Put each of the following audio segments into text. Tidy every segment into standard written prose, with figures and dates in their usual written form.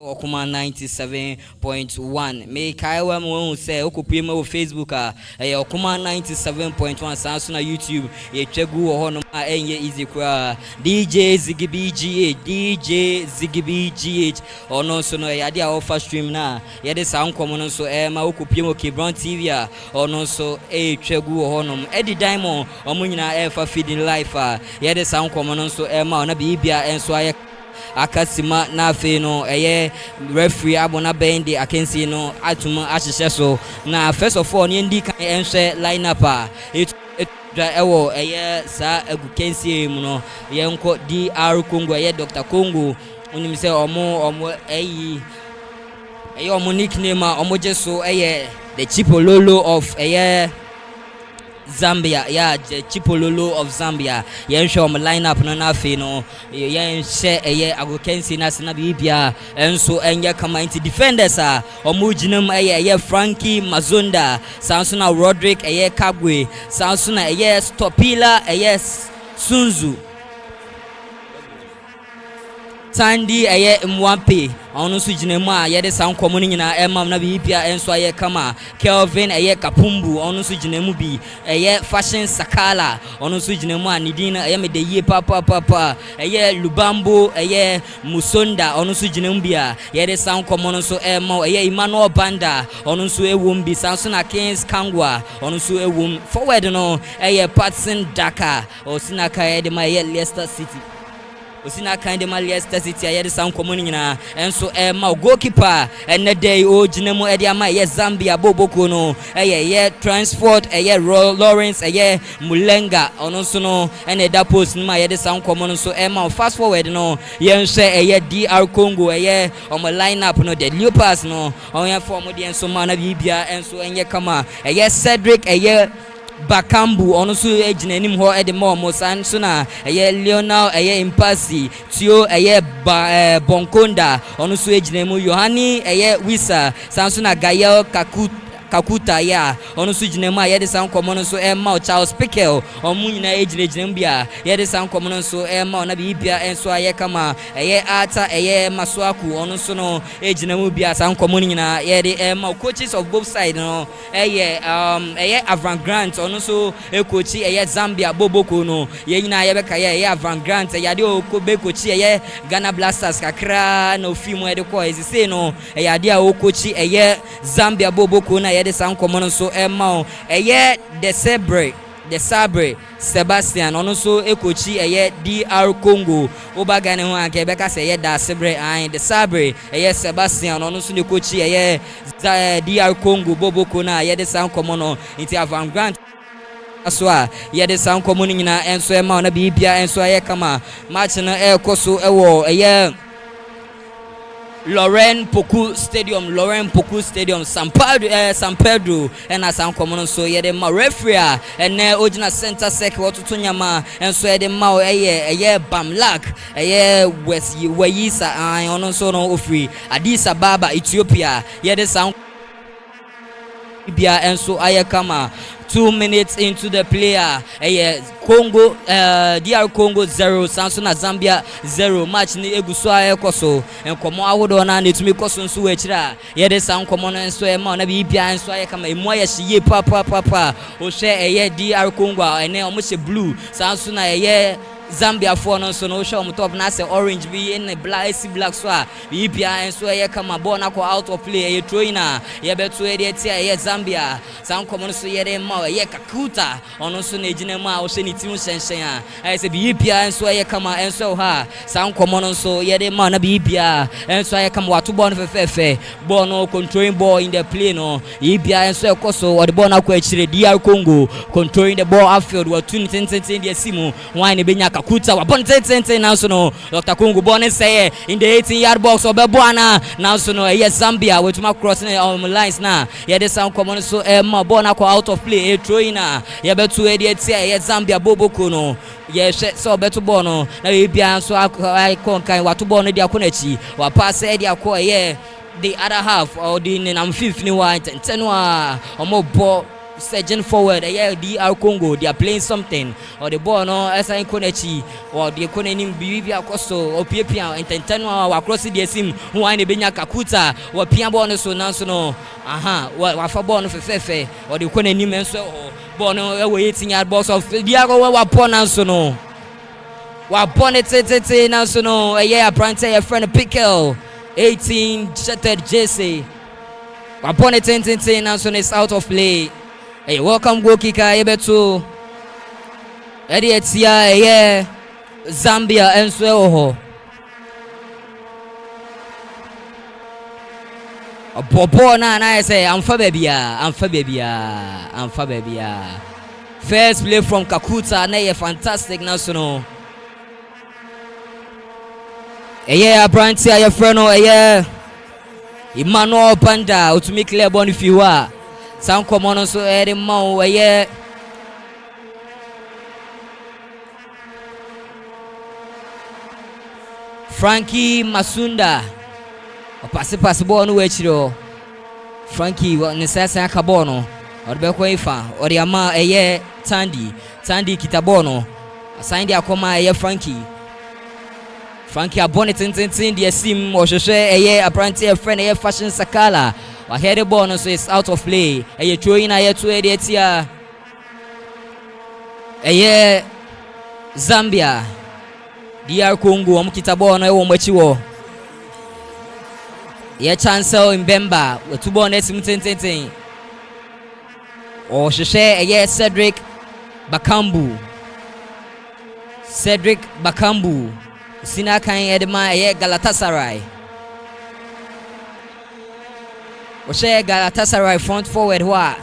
Okuma 97.1. Me kaiwa mo say okupie me Facebook Okuma 97.1 sanso na YouTube ye twegu ho no enye easy kwa DJ Ziggy GH ono so no ya dia offer stream na ye de sa nkomo no so ma okupie mo Kebron TV ono so twegu ho no Eddie Diamond omo nyina fa feeding life ye de sa nkomo no so ma ona bibia enso aye akasima na fe no referee abona bende akensi no atuma ahihye so na first of all ni ndi kan enhwe lineup ewo sa agukensi mu no yenko DR Congo Dr Congo onim se omo omo nickname omo jeso the Chipololo of Zambia, the Chipololo of Zambia. Yen show my lineup no na fe no. Yen share agokensi na sina bibia enso enye kama into defenders omujinum Frankie Mazunda, Sansuna Roderick Kagwe, Sansuna Stopila Sunzu. Tandy Mwampe ono su jinemu ye de san komuni nyina emam na bibia enso kama Kelvin Kapumbu ono su jinemu bi Fashion Sakala ono su jinemu nidina me de ye papa Lubambo Musonda ono su jinemu bia ye de san komono so emma Emmanuel Banda ono su ewum bi Sansuna Kings Kangwa ono su ewum forward no Patson Daka osinaka de ma Leicester City Osina kind of Leicester City ayede san komuni nyina enso ma goalkeeper enne day o ginemu ama Zambia boboko no transport Lawrence Mulenga ono so no ene da post ma ayede san komuni so ma fast forward no yenhwe DR Congo omo lineup no the Leopards no on form de enso ma na bibia enso enye kama Cedric Bakambu ono su ejinanim ho de mo san so na Lionel Impasi Tio Bonkonda ono su ejinamu Yohani Wisa san so na Gael Kakuta ono su jinemu de san komono so ma Charles Pickle omu nyina ejinejinem bia de san komono so ma na bibia enso kama Ata Masuaku ono so no ejinemu bia san komono nyina de ma coaches of both sides no Avran Grant ono so coach Zambia Boboko no nyina beka Avran Grant de o be coach Ghana Blasters kakra no film de ko ezise no de o coach Zambia Boboko na de san komono so ma the Sabre Sebastian ono so ekochi DR Congo obagane ho anke beka se da Sabre the Sabre Sebastian ono so ne kochi DR Congo Boboko na de san komono inti Avant Grant aswa de san komono nyina enso ma na bibia enso kama match na ekoso ewo Lauren Poku Stadium San Pedro and San Common so de ma referee and original center circle to nyama and so de ma Bamlak West Weyisa ono so no ofri Addis Ababa Ethiopia de San bia and so kama 2 minutes into the player Congo DR Congo 0 Sansuna Zambia 0 match ni eguso koso enkomo awodo na netumi koso nso wechira de san komo no nso ma na bibia nso kama emu shiye papa o hwe DR Congo ene omo hye blue Sansuna Zambia for no so no show top na say orange be in black so bibia enso kama ball na ko out of play throwing beto tie Zambia san komo no so de ma Kakuta ono so na ejina ma o hye ni tim hyenhyen say bibia enso kama enso ha san komo no so de ma na bibia enso kama wato ball no fefe ball no controlling ball in the play no bibia enso ekoso o de ball na ko achire DR Congo controlling the ball outfield wa tun ten de simu wan ne benya Kakuta wa bon ten now so no Dr Congo born say in the 18-yard box obeboana now so no Zambia with my crossing on lines na de san komo no so ma ball na ko out of play throwing na beto tie Zambia Boboko no hwe so beto ball no na bia so icon kan wato ball no dia ko na chi wa pass dia ko the other half or the nam 15 wa 10 wa omo ball surging forward. DR Congo, they are playing something. Or the ball no esa Konechi or the Konenim Bibia Costo or Pia Intentano across the sim who are in the Benya Kakuta or Pia Bono so no. What for Bono Fefe or the Konenim and so Bono waiting at boss of Diago Waponasono. Waponete Nasono, Brante, a friend of Pickle, 18 shattered Jesse. Waponete Nason is out of play. Hey, welcome goal kicker, Ebetu. Eddie Etia, Zambia, and so. A Bobona, and I say, I'm Fabia. First play from Kakuta, and a fantastic national. Branty, your friend, Emmanuel Panda, to make clear bon if you are. Some common also Eddie Mo, Frankie Masunda, or Passipassibo no Wechiro. Frankie, what necessary Cabono, or Bequefa, or the Ama Tandy Kitabono, assigned the Akoma Frankie Abonnet in the sim or Shoshe, apparently a friend, fashion Sakala. I heard the ball, so it's out of play. A throwing a 2 idiots here. Zambia. DR Congo, Kitabon, Omachiwo. Chancel in Bemba, with 2 bonnets in or Shoshe, Cedric Bakambu. Sinakan Edema, Galatasaray. Galatasaray front forward, what?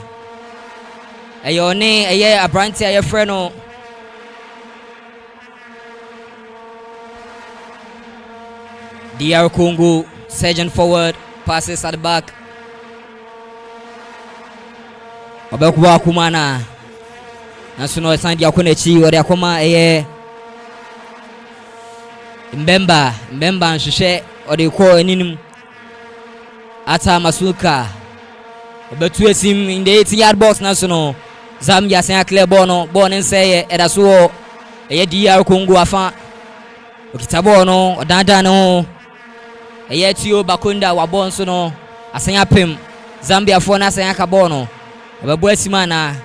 Your name, a Branty, a friend. DR Congo, surgeon forward, passes at the back. Abekwa Kumana. National Sandy Akunechi, or the Akoma, Mbemba and Shishe, or the call in Ata Masuka. But to him in the 80-yard box national. Zambia Saint Clair Bono, born and say, Edasuo, a DR Congo Afa, Okitabono, or Dandano, a Yetio Bakunda, Wabonsono, a Sayapim, Zambia Fona Sayaka Bono, a Babuesimana,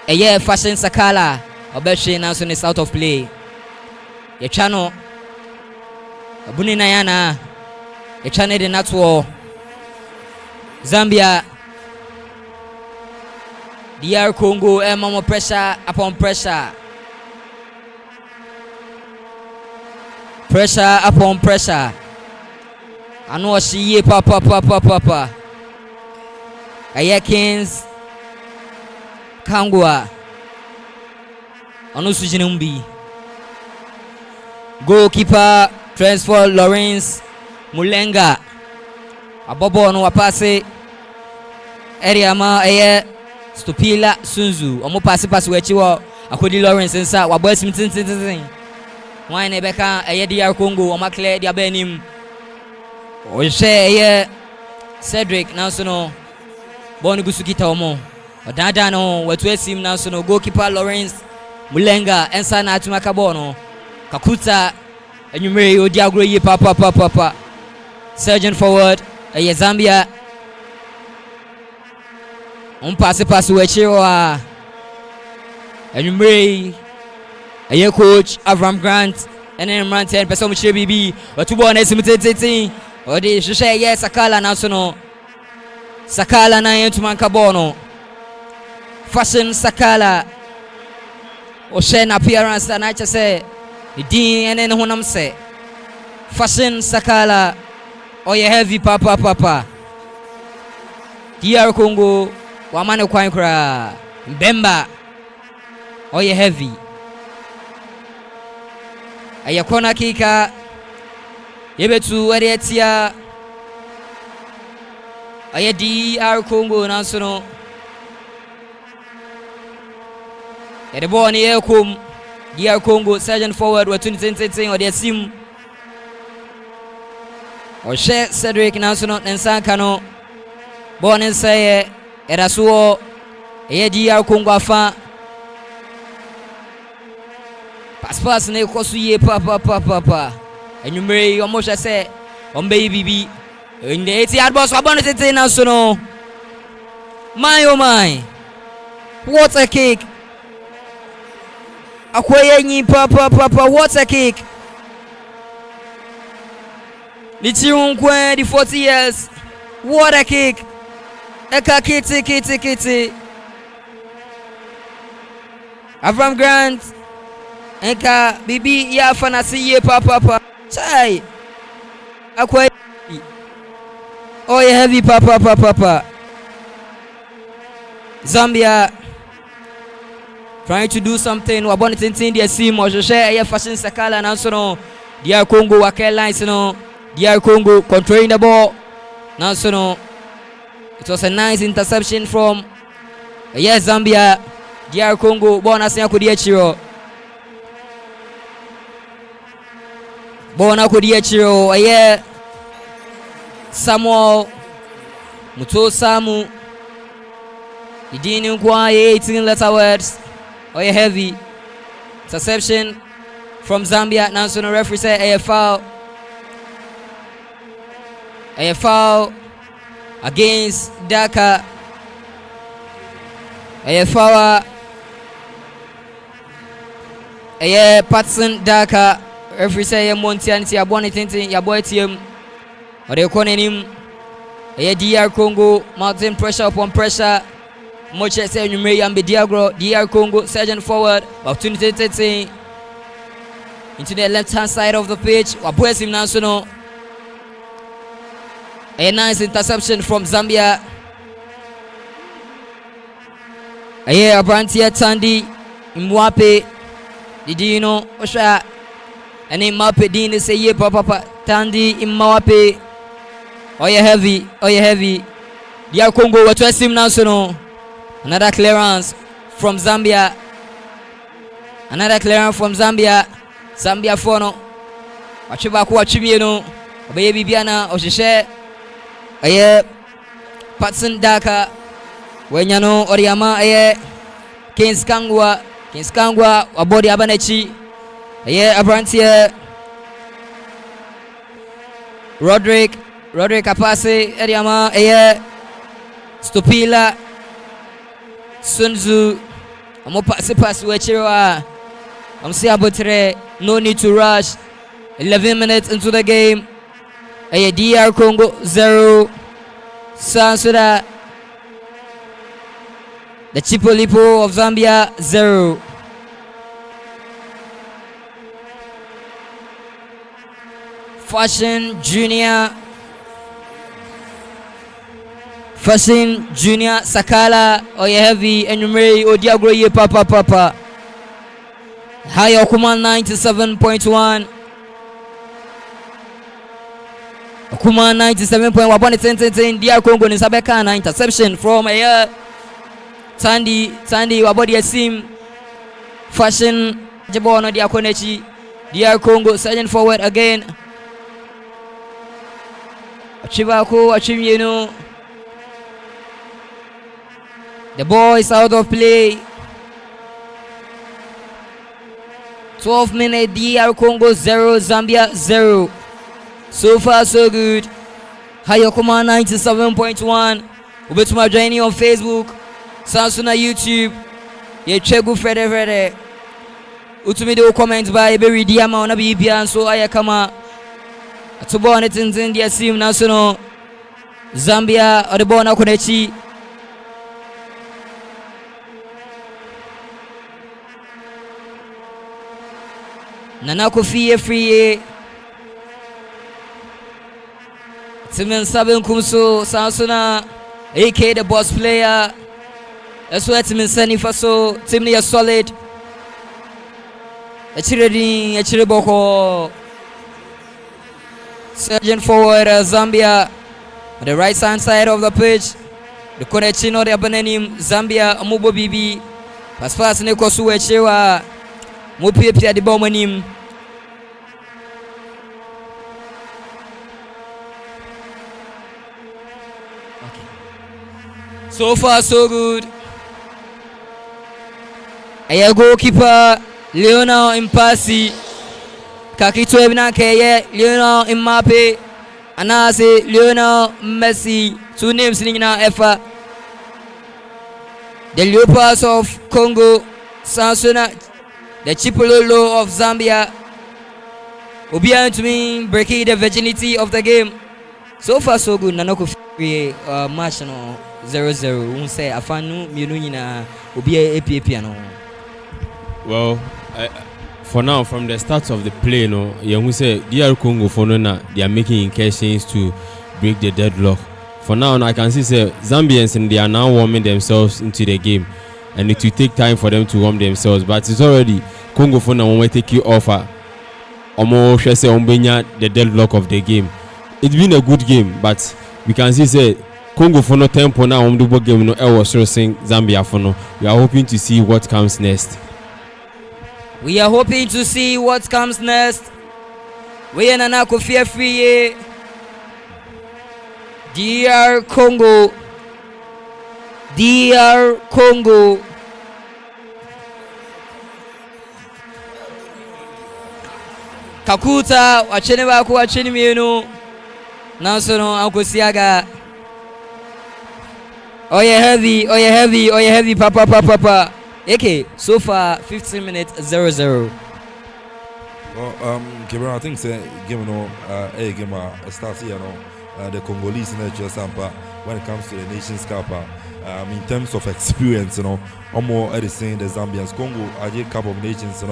a fashion Sakala, or Beshe Nason is out of play. A channel, a Buninayana. A channel in that war. Zambia, DR Congo, more pressure upon pressure. Pressure upon pressure. I know she papa. Ayakins Kangwa. Onusujinumbi. Goalkeeper transfer Lawrence Mulenga. Abobo no wapase. Eriama Stupila Sunzu. Omo pass wechiwo. Akodi Lawrence nsa wabo simtin. Wine Ebeka DR Congo omakle dia benim. Oje Cedric Nansono. Boni gusukita omo. Odada no wetu esim Nansono. Goalkeeper Lawrence Mulenga ensa na atumaka bono. Kakuta enyumere odiagro ye papa. Surgeon forward, Zambia. Pass wechiwa. Enyumere coach Avram Grant and then Ranten person with BB. But 2 bonnets imitating. Or the Shoshe Sakala Nasono. Sakala na yentu mankabono. Fashion Sakala. Oshen appearance and I just say the Dean and then Honam say Fashion Sakala. Oh, you heavy papa. DR Congo, Wamano Kwankra, Bemba. Oh, you heavy. Ayakona Kika, Yebetu, Eretia. Aye DR Congo, Nasono. Edeboni Ekum, DR Congo, Sergeant forward, we're 2010 or their sim. Or Cedric Nasono and Sankano. Born and say Erasuo DR Congo afa pass ne kosu ye pa enumere omo hwe se ombe bibi in the 80-yard box abonete na so no my oh my what a kick Akwayenyi pa what a kick Nichiunkwe the 40 years what a kick Eka kiti Avram Grant Eka bibi ya fanasi ye pa chai Akwayenyi oh yeah heavy pa Zambia trying to do something. Wabone tintin dia sim o share aye fashion sakala na so no DR Congo wake lines no DR Congo controlling the ball na so no it was a nice interception from Zambia DR Congo ball na sen akodi achiro aye Samuel Muto Samu Idini kwa 18 letter words oh yeah heavy interception from Zambia. Now so the referee say a foul against Dhaka, a foul Patson Dhaka. Referee say a Montianti abone tintin ya boy team or they calling him a DR Congo mounting pressure upon pressure. Much as say you may be DR Congo surging forward opportunity into the left hand side of the pitch. Wabuesim National. A nice interception from Zambia. Abrantia Tandi Mwape. Did you know Osha? And in Mape Dini say ye papa Tandi Mwape. Oh yeah heavy. DR Congo Wabuesim National. Another clearance from Zambia. Zambia fono. Wachiba ku wachimie no. Obeye bibiana osheshe. Aye Patson Dhaka. Wenyano Oriama aye Kings Kangwa wabodi abanechi. Aye Abrantie Roderick Apase Oriama aye Stupila Sunzu amo pass wechira amsi abotre no need to rush 11 minutes into the game DR Congo 0 Sansura the Chipolipo of Zambia 0 Fashion Junior Sakala heavy enumere odiagro ye papa high Okuma 97.1 Okuma 97.1 wabone 10 DR Congo ni sabeka na interception from Tandi wabodi sim Fashion jebono dia konechi DR Congo surging forward again Achimyeno. The ball is out of play. 12 minutes, DR Congo 0, Zambia 0. So far, so good. Hayokuma 97.1. Ubetuma joining on Facebook. Samsung YouTube. Ye chegu Fede. Utumi do comment by Berry Diama on Abibia so Ayakama. Atubo on it in India sim national. Zambia or the Bona Konechi. Nana Kofi free Timen Sabin Kumso Sansuna AK the boss player. That's why Timen Sani Faso Timni is solid. Echiredi Boko. Surging forward Zambia on the right hand side of the pitch. The Konechino the Abanenim Zambia Amubo Bibi. As far as Nekosu Echewa Mupia the Bomanim. So far, so good. A goalkeeper, Lionel Impasi. Kakito Ebina Keye, Lionel Mbappe. Anase, Lionel Messi. 2 names in Efa. The Leopards of Congo, Sansona, the Chipololo of Zambia. Obia to me breaking the virginity of the game. So far, so good. Nanoko free match no 0-0. We say afanu minunina obia APP. Well, for now, from the start of the play, no, you say DR Congo for no, they are making incursions to break the deadlock. For now, I can see say Zambians and they are now warming themselves into the game, and it will take time for them to warm themselves. But it's already Congo for now. When we take you off, the deadlock of the game. It's been a good game, but we can see say Congo for no tempo now. The game no was saying Zambia for no. We are hoping to see what comes next. We are hoping to see what comes next. We are Nanako free. DR Congo. Kakuta wachene bako wachene mienu. Nansono Ankosiaga. Oh yeah heavy papa. Okay, so far 15 minutes 0-0. Well, Gabriel, I think game starts here the Congolese in the Sampa when it comes to the Nations Cup. In terms of experience, almost saying the Zambians. Congo are a Cup of Nations,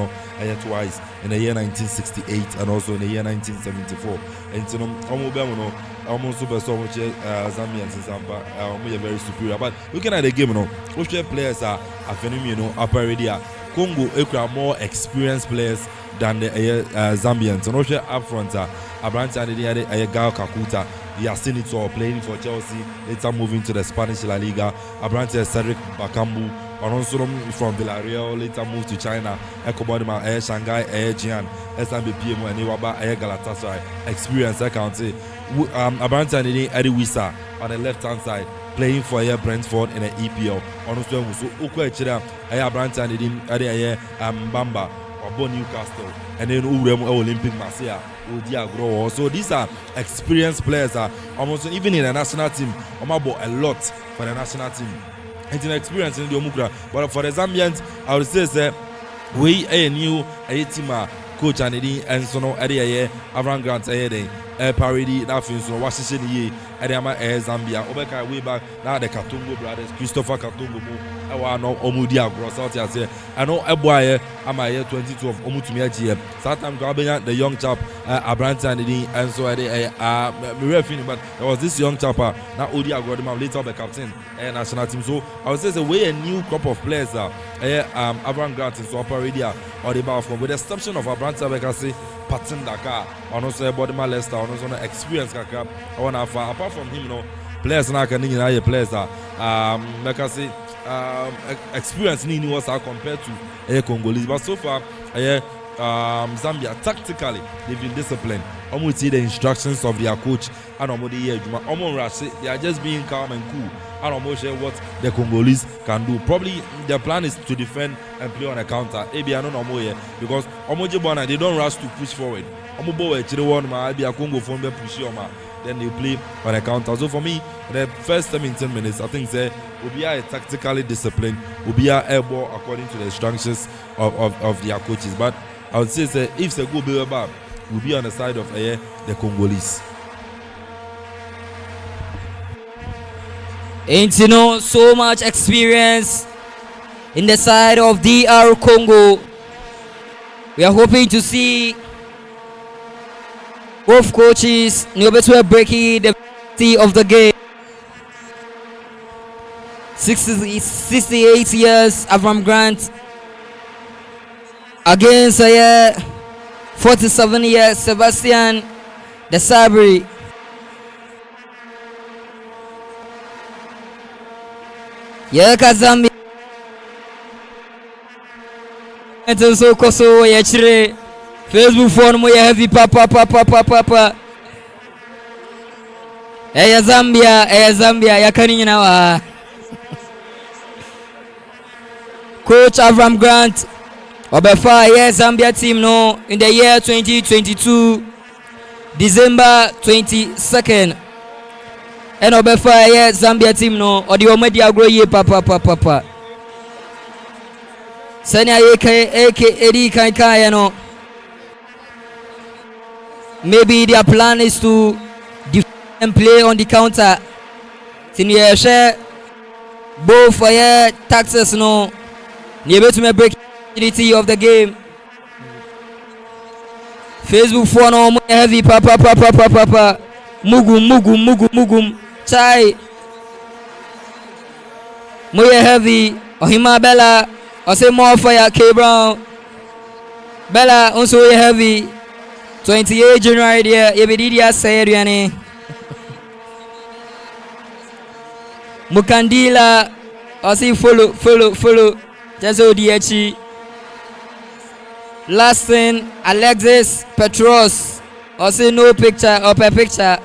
twice in the year 1968 and also in the year 1974. And almost super so much Zambians in Zampa are very superior. But looking at the game, which players are phenomenal upper area. Congo are more experienced players than the Zambians. And also up front, Abrante and Gal Kakuta. He has seen it all, playing for Chelsea, later moving to the Spanish La Liga. Abrante Cedric Bakambu, and also from Villarreal, later moved to China. Eko Barima, Shanghai, Jian, SMB PMO, and Iwaba, Galatasaray. Experience, I can say. Abrante and Eddie Wissa on the left hand side, playing for Brentford in the EPL. Also, Uko Echira, Abrante and Eddie Mbamba. Newcastle, and then Olympic Marseille. So these are experienced players. Almost even in the national team, a lot for the national team. It's an experience in the Omukra. But for the Zambians, I would say we a new team coach and so no Avran Grant parody that feels so Washington ye Zambia. Obeka way back now the Katungo brothers, Christopher Katungo. I know Omudia Gross out here. I know a boy, I'm a year 22 of Omutumia GM. Sometimes grabbing the young chap, Abrante and so but there was this young chap, now Odia Grodima, later the captain and national team. So I would say the way a new crop of players Avran Grant in Super Radio or the Balfour, with the exception of Abrante Bekasi, Patin Dakar, and also Bodima Leicester, and also experience Kaka. Apart from him, players now can players Bekasi. Experience in was compared to Congolese, but so far Zambia tactically they've been disciplined. Almost see the instructions of their coach and they are just being calm and cool and almost share what the Congolese can do. Probably their plan is to defend and play on a counter. Because they don't rush to push forward. Then they play on a counter. So for me, the first 10 minutes, I think will be tactically disciplined, will be able according to the instructions of their coaches. But I would say if they go back, will be on the side of the Congolese. Ain't so much experience in the side of DR Congo. We are hoping to see both coaches were breaking the of the game. 68 years Avram Grant against 47 years Sebastian De Sabri. Zambia so koso yachire Facebook phone mo ya heavy papa Zambia yakani nawa Coach Avram Grant. Obefa yes Zambia team no in the year 2022 December 22nd. And Obefa yes Zambia team no or the Omedi agro ye papa. Sanya AK Eddie Kai no. Maybe their plan is to defend and play on the counter. Senior share both for your taxes no. You're able to break the of the game. Facebook for no heavy papa. Mugum. Chai. Moye heavy. Ohima Bella. I say more fire K Brown. Bella also heavy. 28 January there. Yebedidia say Riane. Mukandila. I see follow. Just ODH. Last thing, Alexis Petros. I see no picture or per picture.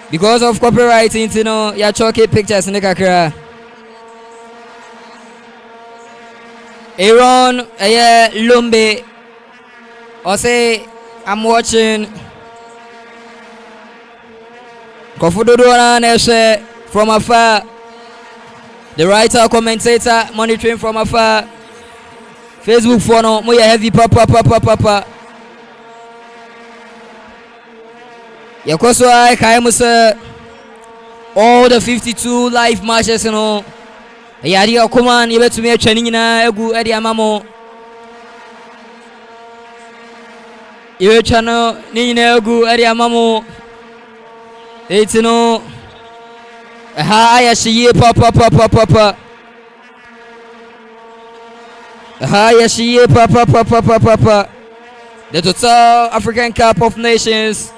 Because of copywriting, you know, you're chalky pictures in the kakra. Aaron Lumbe. I say I'm watching Kofudodoran from afar. The writer, commentator, monitoring from afar. Facebook for no more heavy papa. Yakoso I Kaimusa all the 52 live matches, you know. Yadi Okuman, you bet to me a training in Egu Eddie Amamo. You channel Nina Egu Eddie Amamo. It's no. Haya shiye papa. Haya shiye papa. The total African Cup of Nations.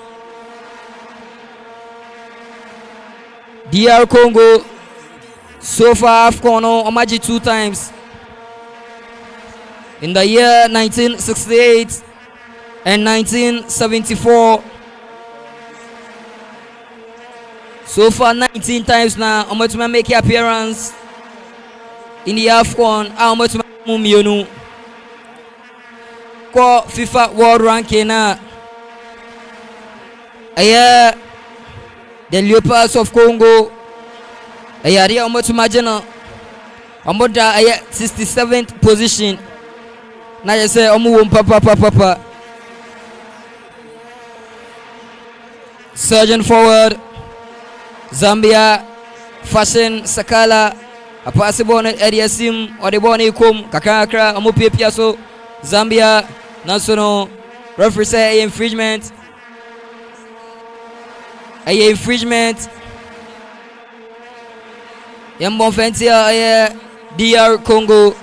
DR Congo. So far AFCON Omaji 2 times. In the year 1968 and 1974. So far 19 times now, I'm going to make an appearance in the AFCON. I'm going to make FIFA World Ranking now. The Leopards of Congo. I'm going to imagine I'm going to 67th position. Now you say, I'm papa. Surgeon forward. Zambia, Fashion, Sakala, a possible Ediasim, or the Bonnie Kum, Kakakra, Amupi Piasso, Zambia, National, referee say infringement. Infringement. Yambon Fentia, DR Congo,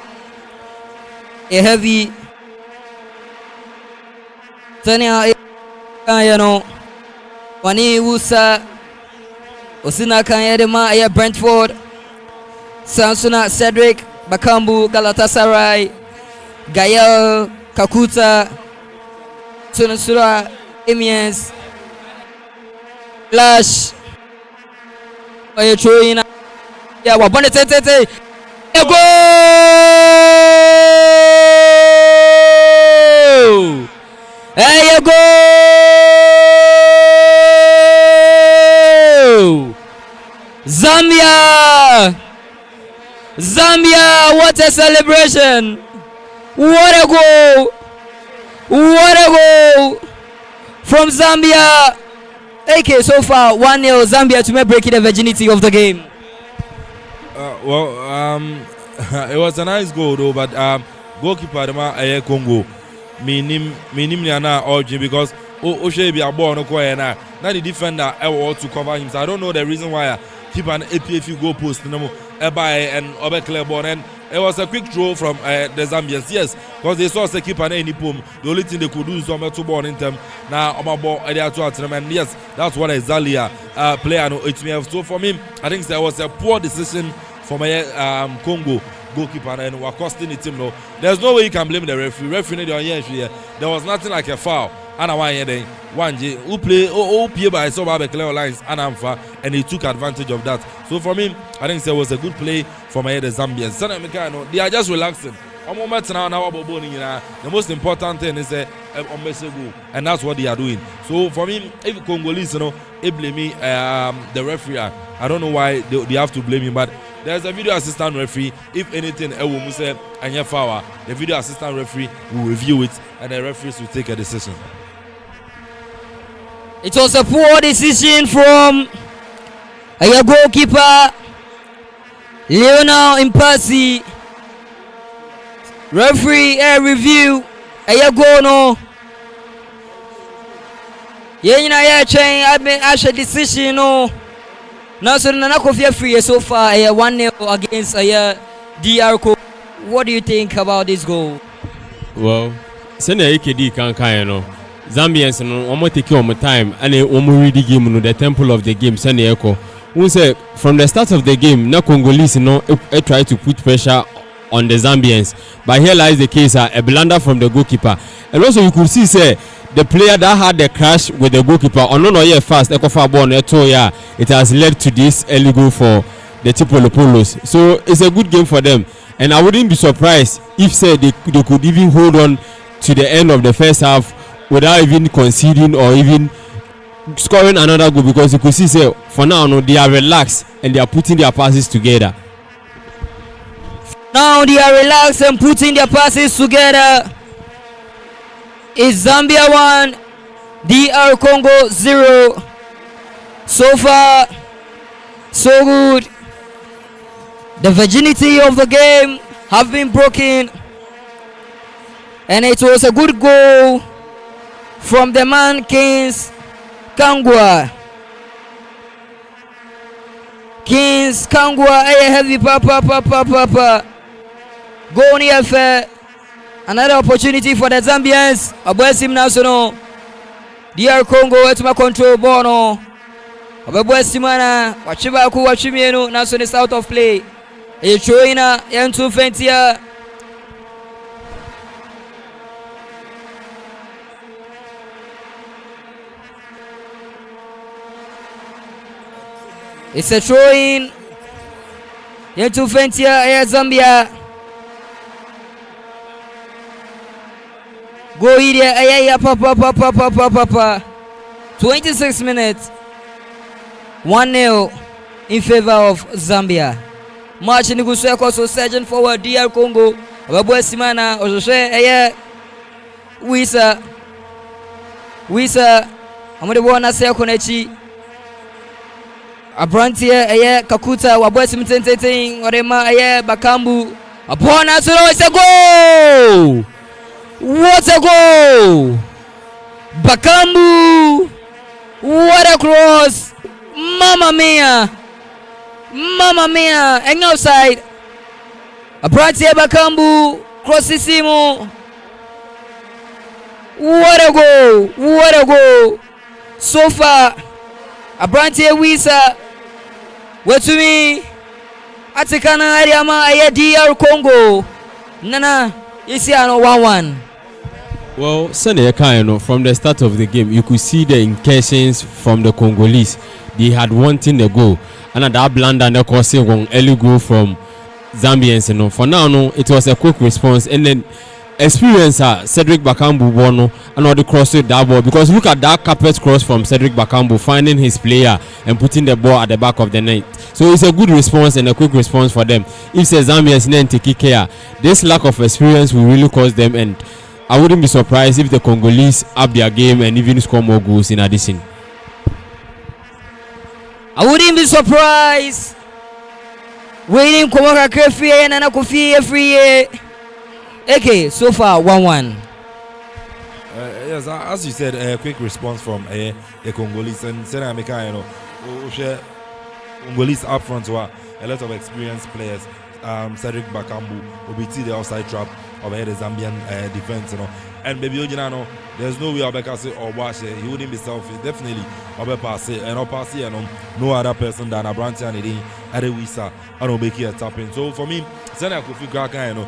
a heavy. Tanya, Wani Wusa. Osina Kanyedema Aya Brentford, Samsuna Cedric, Bakambu, Galatasaray, Gael, Kakuta, Tunasura, Emiens, Flash, Oye Troina, yeah, Wabone Tete, go! Hey, you go! Zambia, what a celebration! What a goal from Zambia. Okay, so far 1-0 Zambia to make breaking the virginity of the game. It was a nice goal though, but goalkeeper Dema Congo minim niana origin because Oshe be a ball no kwaya na the defender want to cover him. So I don't know the reason why keep an APF goal post and Obe clear ball, and it was a quick throw from the Zambians. Yes, because they saw the keeper and any boom. The only thing they could do is to ball in them. Now I'm ball and yes, that's what exactly player no HMF. So for me, I think there was a poor decision from Congo goalkeeper and we're costing the team. No, there's no way you can blame the referee. Referee there was nothing like a foul. And why then one J who play by some other clear lines Amanfo, and he took advantage of that. So for me, I think it was a good play from the Zambians. They are just relaxing. The most important thing is a goal, and that's what they are doing. So for me, if Congolese, they blame me, the referee. I don't know why they have to blame him, but there's a video assistant referee. If anything, the video assistant referee will review it, and the referees will take a decision. It was a poor decision from a goalkeeper, Leonel Impasi. Referee review. A goal no. Change decision no. Now so Akufo free so far 1-0 against DR Congo. What do you think about this goal? Well, send a KD can no. Zambians no one take your time and read the game no the temple of the game send echo. Who say from the start of the game na Congolese try to put pressure on the Zambians, but here lies the case a blunder from the goalkeeper, and also you could see say the player that had the crash with the goalkeeper on no fast Akuffo ball it has led to this early goal for the Polos. So it's a good game for them, and I wouldn't be surprised if say they could even hold on to the end of the first half without even conceding or even scoring another goal, because you could see say for now they are relaxed and they are putting their passes together. Now they are relaxed and putting their passes together. It's Zambia 1, DR Congo 0. So far, so good. The virginity of the game have been broken, and it was a good goal from the man Kings Kangwa. Kings Kangwa, a heavy papa. Go near fair. Another opportunity for the Zambians. Abuesim National. DR Congo to my control bono. Abuesimana. Wachibaku Wachimieno. National is out of play. A Choina. Yantu Fentia. It's a throw in. Yantu Fentia. Zambia. Go here, papa. 26 minutes. 1-0 in favor of Zambia. March in the so surging forward DR Congo. Ababu Simana, Ojoshe, Wisa. Amade Wana Sea Konechi. Abrantia, Kakuta, Wabu Simtenting, Orema, Bakambu. Upon us, it's a goal! What a goal! Bakambu! What a cross! Mamma mia! And outside. Abrantia Bakambu crossissimo. What a goal! So far, Abrantia Wisa. What to me? Atikana Ariama DR Congo. Nana, is here 1-1. Well, Sunday from the start of the game, you could see the incursions from the Congolese. They had wanting the goal, and that blunder and causing one early goal from Zambians. For now, it was a quick response, and then experiencer Cedric Bakambu Bono and all the cross with that ball, because look at that carpet cross from Cedric Bakambu finding his player and putting the ball at the back of the net. So it's a good response and a quick response for them. If the Zambians need to take care, this lack of experience will really cost them, and I wouldn't be surprised if the Congolese up their game and even score more goals in addition. I wouldn't be surprised. Waiting Komaka Kefi and Akuffo free. Okay, so far 1-1. Yes, as you said, a quick response from the Congolese, and Congolese up front were a lot of experienced players. Cedric Bakambu will be the outside trap of the Zambian defense, you know. And maybe Ojinano, there's no way Obeka say or wash it. He wouldn't be selfish. Definitely Obepa say and Opa say no other person than Abranti and Edin Adewisa and Obeki a tapping. So for me, Sena Akuffo Kraka, you know,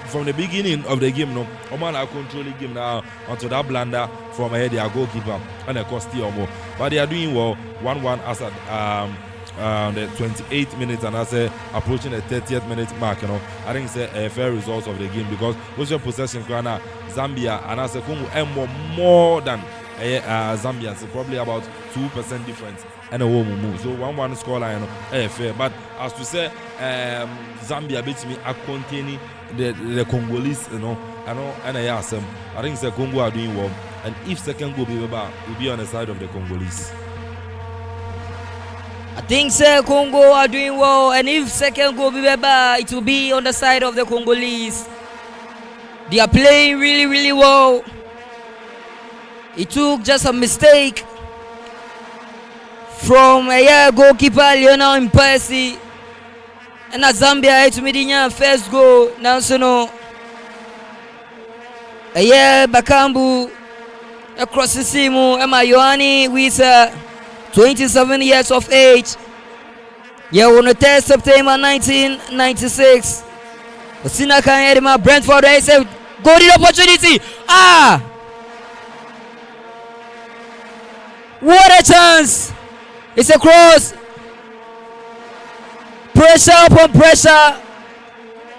from the beginning of the game, no, Oman are controlling game now until that blunder from ahead their goalkeeper and a cost more. But they are doing well 1-1 as at the 28th minute and as approaching the 30th minute mark, you know. I think it's a fair result of the game because with your possession, Zambia and as a Congo more than Zambia, so probably about 2% difference and a home move. So 1-1 scoreline, fair. But as to say, Zambia beats me at containing the Congolese, you know, and I think the Congo are doing well. And if second goal will be on the side of the Congolese. I think Congo are doing well, and if second goal it will be on the side of the Congolese. They are playing really, really well. It took just a mistake from a goalkeeper Lionel Mpasi, and Zambia to Medinya first goal. Now so no, Bakambu across the Simu, Emma Yohani with 27 years of age. On the 3rd September 1996. Osina Kanyerima, Brentford, I said, golden opportunity. What a chance. It's a cross. Pressure upon pressure.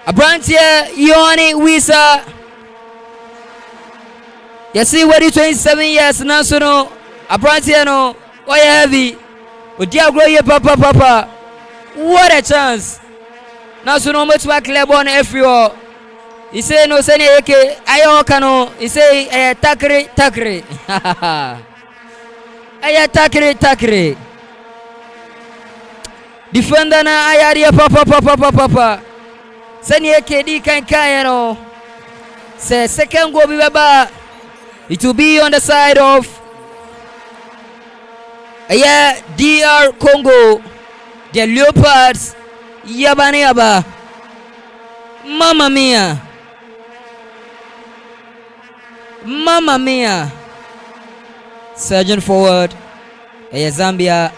Abrantia, Ioni, Wisa. You see what you 27 years now, so no. Abrantia, no. Why heavy? Papa. What a chance. Now so no much back Lebon everywhere. He say no send eke ayo kano. He say takre. Takre. Defender na ayaria papa. Send eke di kan no. Say second goal be baba. It will be on the side of DR Congo, the Leopards, Yaba. Mamma mia. Surgeon forward, Zambia,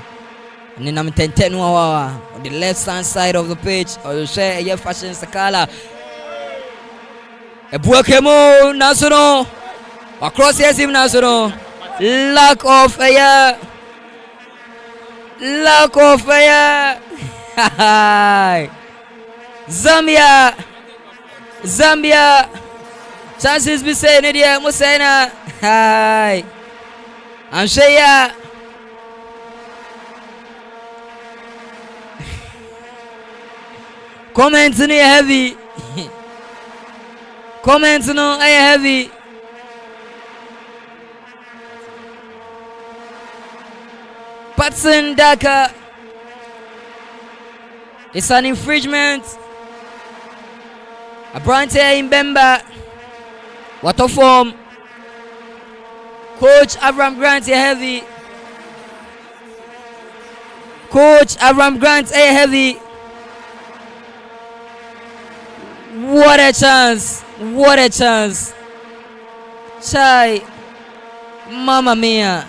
and then I'm 10 on the left hand side of the pitch. I will share Fashion Sakala. A Buakemo National across him National. Lack of fire. Zambia. Chances be saying it here, Musena. Hi. I'm Shaya. Comments in heavy. Comments no heavy. Patson Daka. It's an infringement. Abrante Mbemba. What a form. Coach Avram Grant heavy. What a chance. Chai. Mamma mia.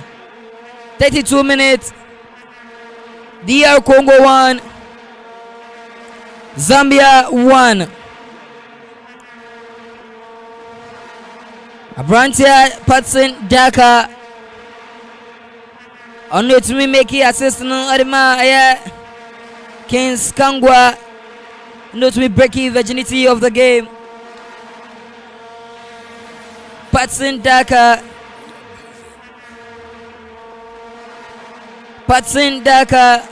32 minutes. DR Congo 1. Zambia 1. Abrantia Patson Daka. On it to me make it assistant Adema Kings Kangwa. Not to me breaking virginity of the game. Patson Daka,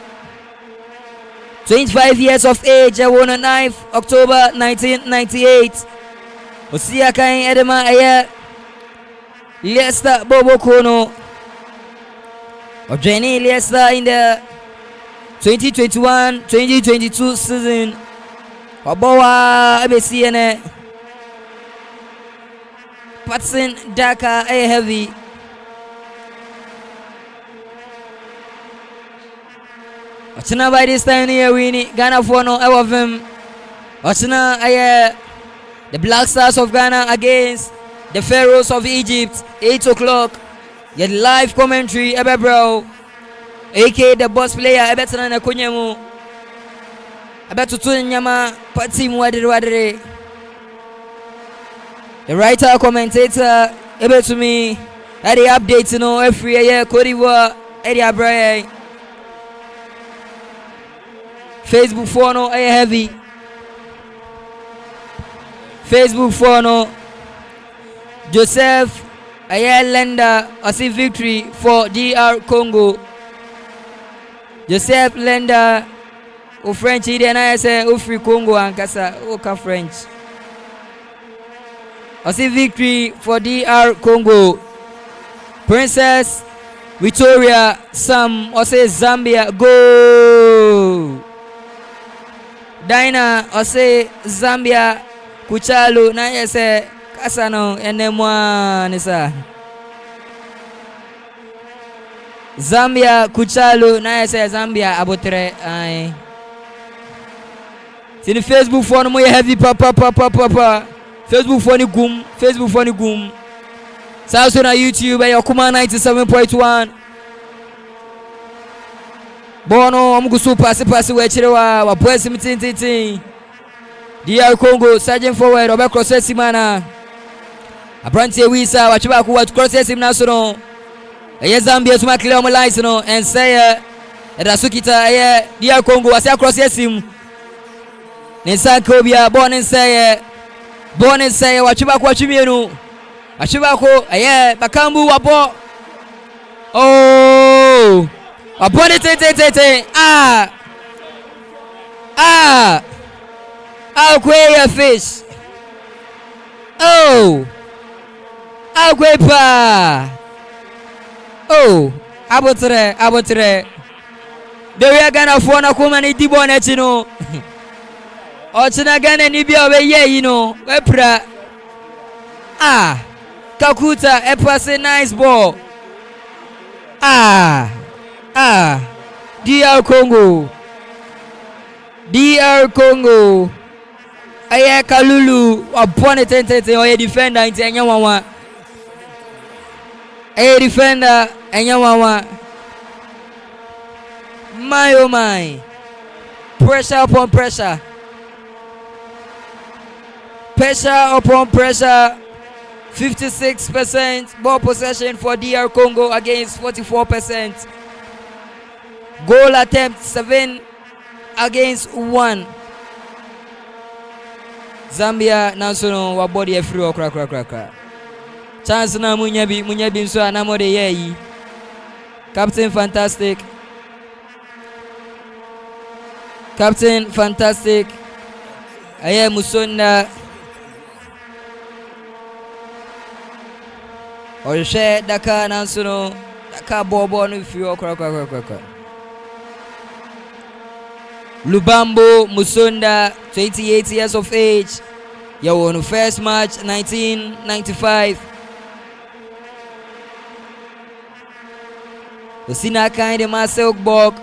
25 years of age, won on 9th October 1998. Osia Kain Edema Leicester Bobo Kono. Ojeni Leicester in the 2021-2022 season. Obawa ABCN. Patson Daka heavy. By this time here, we need Ghana for no of him. Osina aye the Black Stars of Ghana against the Pharaohs of Egypt. 8 o'clock. Get live commentary ebe bro. AK the boss player ebe tana na konyemu. Ebe tutu nyama party mu wadere. The writer commentator ebe to me at the update every year Cote d'Ivoire edi abraye. Facebook for no heavy. Facebook for no Joseph Lender Asi victory for DR Congo. Joseph Lender o French ide na say o free Congo ankasa o ka French. Asi victory for DR Congo. Princess Victoria Sam Ose Zambia go. Dina Ose Zambia Kuchalu na yese kasano enemwa nisa. Zambia Kuchalu na yese Zambia abotre ai. Sini Facebook phone mo heavy papa. Facebook phone gum, Facebook phone gum. South na YouTube ayo kuma 97.1. Bono amugusu pass we chirewa wa boys mitintin. DR Congo Sergeant forward oba cross mana. Abrantie wisa wachiba ku wat cross na so no. Eye Zambia tuma clear mo lines no and say Edasukita eye DR Congo asia cross sim. Nensa kobia born say wachiba ku wachimienu. Wachiba ko eye bakambu wabo. Oh! Wabone te. I'll quay your fish. Oh, I'll quay pa. Oh, abotre. The way Ghana for na kuma ni dibo na chino. Ochina Ghana ni bia we ye we pra. Kakuta e pass a nice ball. DR Congo. Aye Kalulu wapone tente oye defender inti enyawawa. Aye defender enyawawa. My oh my. Pressure upon pressure. Pressure upon pressure. 56% ball possession for DR Congo against 44%. Goal attempt 7 against 1. Zambia national wa body e free okra. Chance na munyabi nso anamode yeyi. Captain Fantastic. Aye Musonda. Oshe Daka national Daka bobo no free okra. Lubambo Musonda, 28 years of age. You won first match 1995. Osina kind Marcel Bok,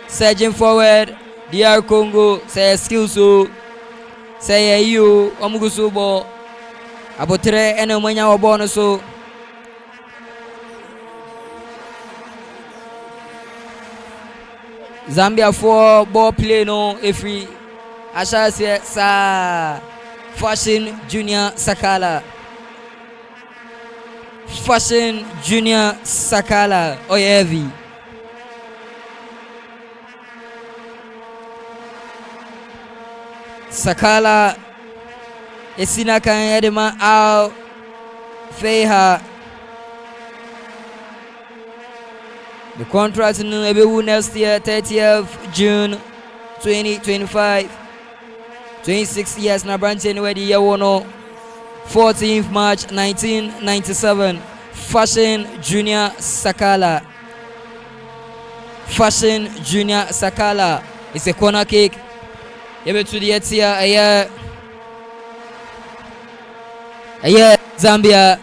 Sergeant forward, DR Congo, say skills so say you omugusubo abotre ene mwanya obono so. Zambia for ball play no every Ashase sa Fashion Junior Sakala. Oyevi. Sakala Esina kan edema Al Feha. The contract will be next year, 30th June 2025. 26 years na branch anyway the year 14th March 1997. Fashion Junior Sakala. It's a corner kick. Ebe to the Etia aye Zambia.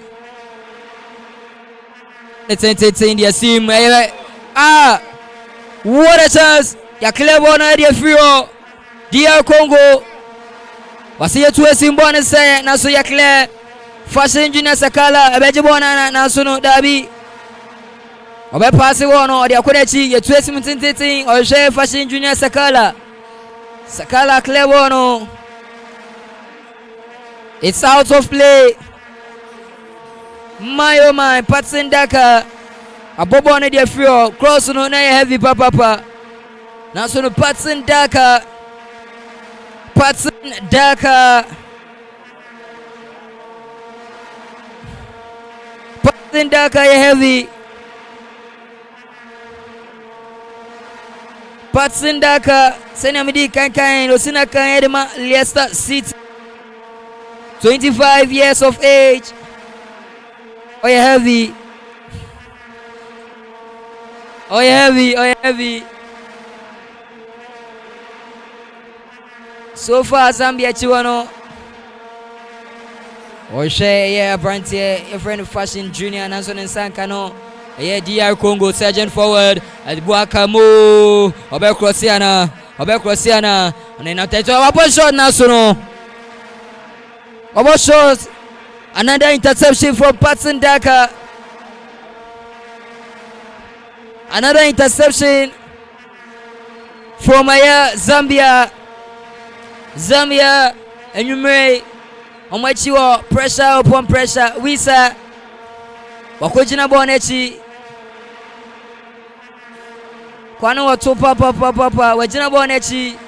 Let's entertain the sim. What a chance! Ya clever on idea free. DR Congo wasi yetu esimbone se na so yakle Fashion Junior Sakala abeje bona na so no dabi obe pass wono de akonechi yetu esimtintin o je Fashion Junior Sakala clear wono. It's out of play. My oh my, Patson Daka. A bobo on the free cross no na heavy papa. Now so no Patson Daka. Patson Daka. Patson Daka heavy. Patson Daka. Senamidi Kankan Osina Kan Edema Leicester City. 25 years of age. Oh yeah, heavy. Oh yeah, heavy. Oh yeah, heavy. So far, Zambia Chiwano. Oh share, yeah, Brandt here. Your friend Fashion Junior Nanson and Sankano. Yeah, DR Congo, Sergeant forward. At Buakamo. Obe Crossiana. And then after a shot, Nasono. About shots, another interception from Patson Daka. Another interception from Zambia. And you may on which you are pressure upon pressure. Wisa Wakojina Bonechi Kwano watu papa Wajina Bonechi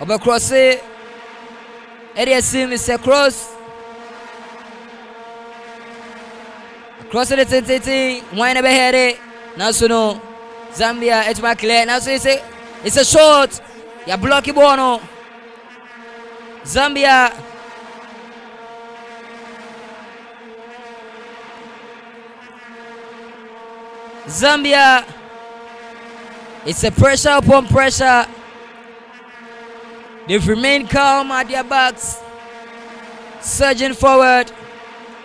Obe crosse Area sim is a cross. Cross the tente, wine a behere. Now so no Zambia, it's my clear. Now so it's a shot. Ya blocky bono. Zambia. It's a pressure upon pressure. They've remained calm at their backs, surging forward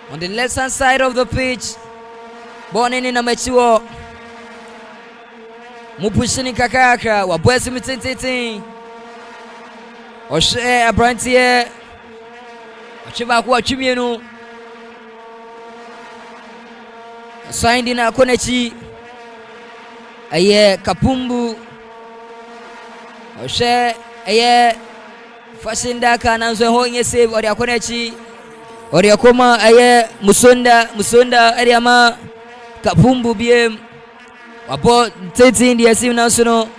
on the left hand side of the pitch. Born in a mature Mupushini Kakaka, Wabwesi Mitintiti, Oshe Abrantier, Chibaku Chimienu, signed in Akonechi, Aye Kapumbu, Oshe Aye. Fashion Daka na nzo ho nye save ori akonechi ori akoma aye musonda eri ama Kapumbu biem wapo 13 dia sim na sono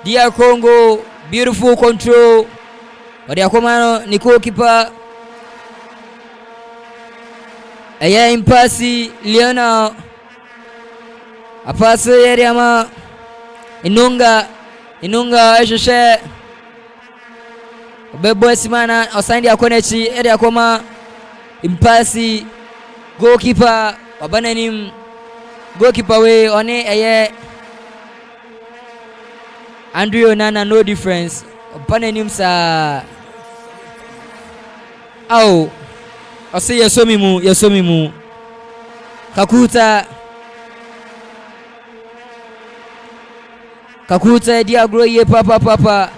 DR Congo beautiful control ori akoma no niko kipa aye impasi Leona apase eri ama inunga eshoshe Bebo Simana osandi akonechi eri akoma impasi goalkeeper wabananim goalkeeper we one eye Andrew Nana no difference wabananim sa au ose yesomi mu Kakuta diagro ye papa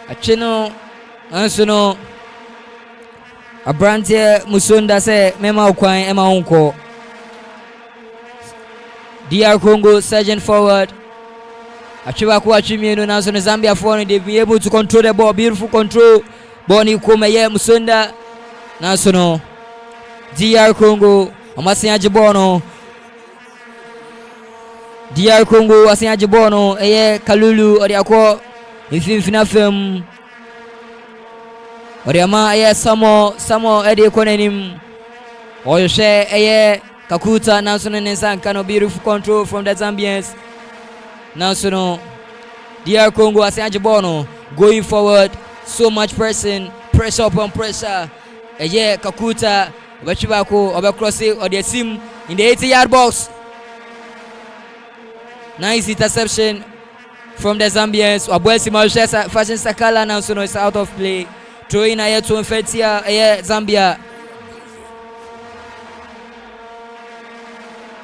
Achino Ansono Abrantie Musonda se mema ukwan ema unko DR Congo surging forward Achiba ku achimienu Nansono Zambia for they've been able to control the ball, beautiful control ball ni kumeye Musonda Nansono DR Congo amasinyaje bono DR Congo asinyaje bono eye Kalulu ori akọ Ifina film Oriama aye Samo edi konenim Oyoshe aye Kakuta Nansono Nensankano beautiful control from the Zambians Nansono DR Congo Asianji Bono going forward so much pressure upon pressure aye Kakuta Obachibako Obacrossing or the sim in the 80-yard box. Nice interception from the Zambians. Wabwesi Marushesa Fashion Sakala Nansono is out of play. Throw in aye to Mfetia aye Zambia.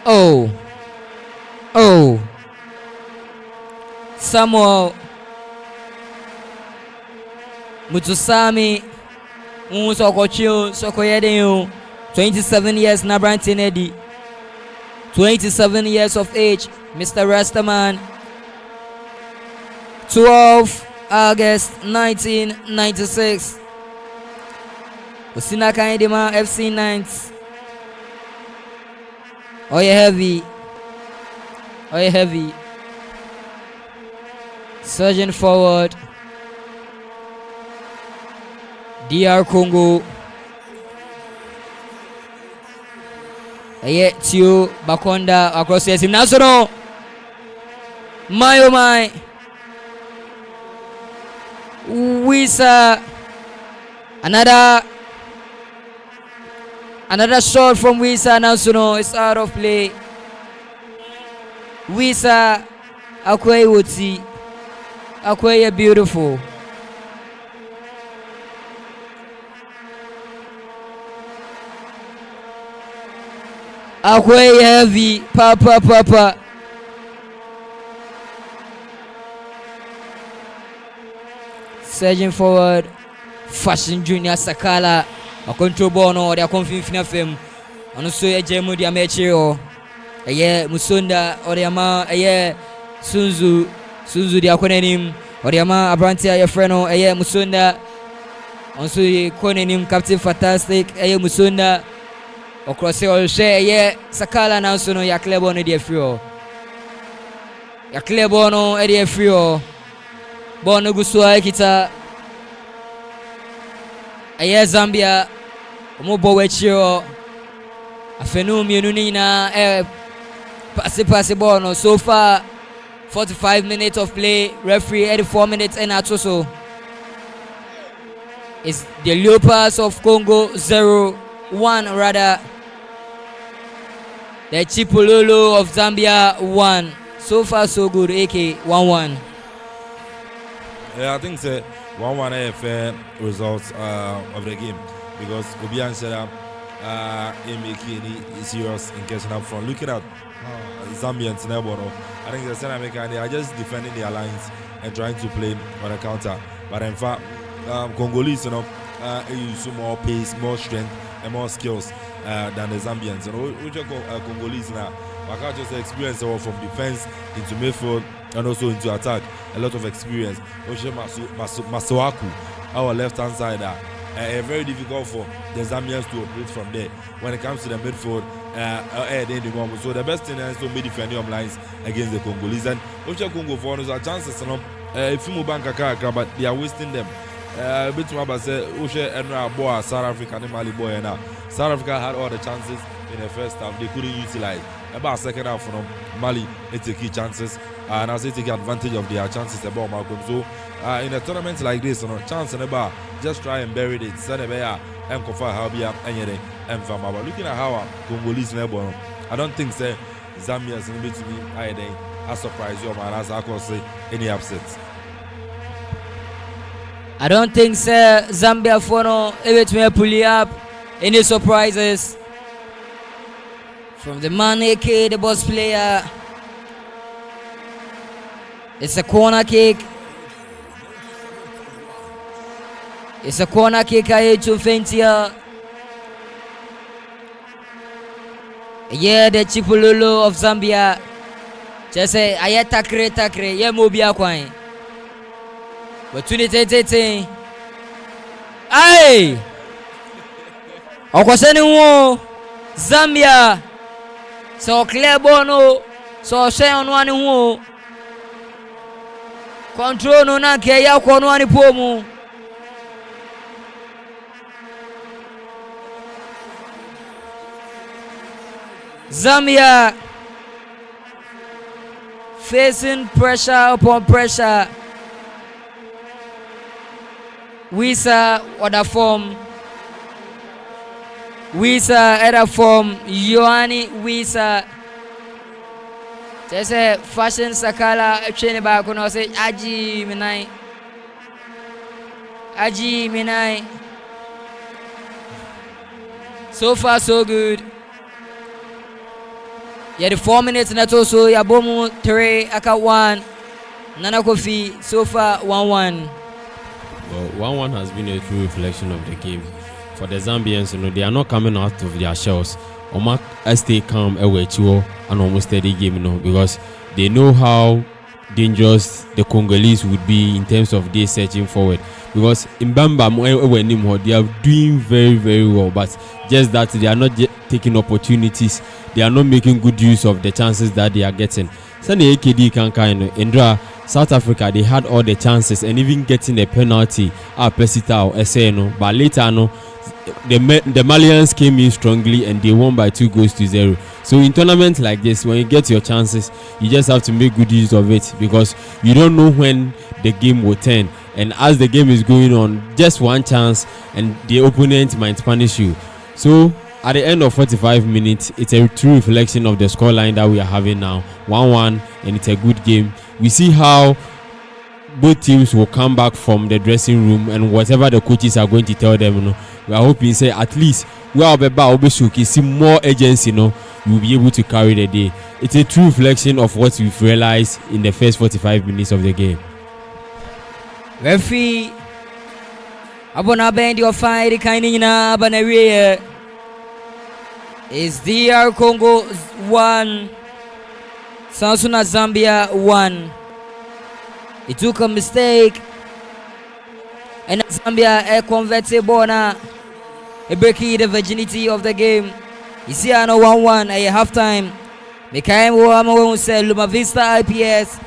Oh Samuel Mutusami Soko chill, soko yedin. 27 years na Brantin Eddie. 27 years of age, Mr. Rastaman. 12 August 1996. Usina Kaindima FC Ninth. Oh yeah, heavy. Oh yeah, heavy. Surging forward. DR Congo. Aye, Tio Bakonda across the team. National. My oh my. Wisa. Another shot from Wisa National. It's out of play. Wisa Akwe Wuti. Akwe beautiful. Akwe heavy. Papa. Surging forward. Fashion Junior Sakala. A control ball no, they are confident of him. And also a Jemu de Ameche a year Musunda or Yama a year Sunzu de Akonenim or Yama Abrantia your friend a year Musunda. Also Konenim Captain Fantastic a year Musunda or Crossy share a year Sakala now so no Yaklebono de Frio. Yaklebono Eddie Frio. Bono Gusua Kita. Aye Zambia Omobo Wechiro Afenu Miunina pass ball so far 45 minutes of play, referee 84 minutes and also it's the Leopards of Congo 0-1 rather the Chipololo of Zambia 1. So far so good, AK 1-1. Yeah, I think so. 1-1 a fair result of the game because Obian said in making any serious in catching up from looking at Zambians now, I think the Senegal they are just defending their lines and trying to play on a counter. But in fact, Congolese, use more pace, more strength, and more skills than the Zambians. Which Congolese now, I can't just experience from defense into midfield and also into attack. A lot of experience. Masoaku, our left-hand side, very difficult for the Zambians to operate from there. When it comes to the midfield, so the best thing is to be defending lines against the Congolese. And Congo for us, chances, if you bank a but they are wasting them. Bit to say, and boy, South Africa, Mali boy, now South Africa had all the chances in the first half. They couldn't utilize. About second half from Mali, they take key chances. And as they take advantage of their chances about Malcolm. So in a tournament like this, chance and about just try and bury it. Send a bear and Kofa Habia and Fama. But looking at how Congolese neighbor, I don't think say Zambia is going to be either a surprise or as I could say any upsets. I don't think say Zambia for no it may pull up any surprises from the man AK, the boss player. It's a corner kick. It's a corner kick. I to faint here. Yeah, the Chipololo of Zambia. Just say, I takre. Yeah, mobia kwai. But 2018. Aye. Okwaseni wo Zambia. So clear bono. So share on one wo. Control no na ke ya kono ani pomu. Zambia facing pressure upon pressure. Wisa other form. Wisa other form. Yohani Wisa. Just a fashion Sakala train back when I say Aji Minai. So far so good. Yeah, the 4 minutes na to so Yabomu 3 aka 1. Nana Kofi so far 1-1. Well, 1-1 has been a true reflection of the game. For the Zambians, they are not coming out of their shells. Oma stay calm and almost steady game, because they know how dangerous the Congolese would be in terms of they searching forward. Because in Bamba, they are doing very, very well, but just that they are not taking opportunities. They are not making good use of the chances that they are getting. Sunday AKD can Indra, South Africa, they had all the chances and even getting a penalty at Pesita or SA, but later the Malians came in strongly and they won by 2-0. So in tournaments like this, when you get your chances, you just have to make good use of it, because you don't know when the game will turn, and as the game is going on, just one chance and the opponent might punish you. So at the end of 45 minutes, it's a true reflection of the scoreline that we are having now, 1-1, and it's a good game. We see how both teams will come back from the dressing room, and whatever the coaches are going to tell them, we are hoping say at least we are see more agency, you will be able to carry the day. It's a true reflection of what we've realized in the first 45 minutes of the game. Referee abona bendi ofai the kainina abana is DR Congo 1, Sansuna Zambia 1. He took a mistake, and Zambia converted bona. A breaking the virginity of the game. You see, I know 1-1 at halftime. Mikaem Wamo said Luma Vista IPS.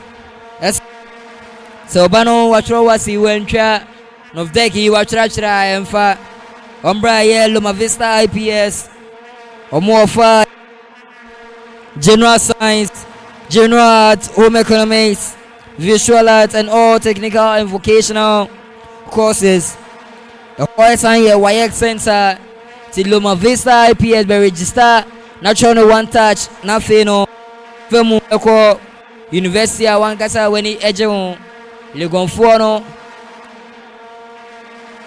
So Bano Watro was he went Novdeki Watrachra and Fa Umbra Luma Vista IPS. Or more for general science, general arts, home economics, visual arts, and all technical and vocational courses. The course on here, YX Center, Loma Vista IPS, be register, natural one touch, nothing, Femu Eco, University, Wankasa, when he Ejon, Legonfuano,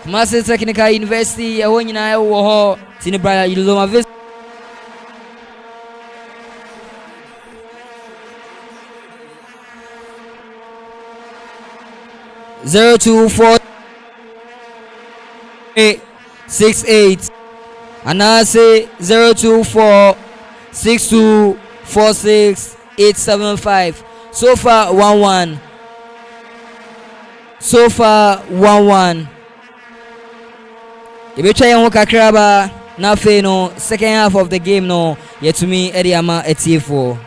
Master Technical University, Awonina, Woho, Tinibra, Loma Vista. Zero 2 4 68 and I say 024 62 46 875. So far 1-1. So far 1-1. If you try and kakraba na fe no second half of the game no yet to me Ediama Etifo.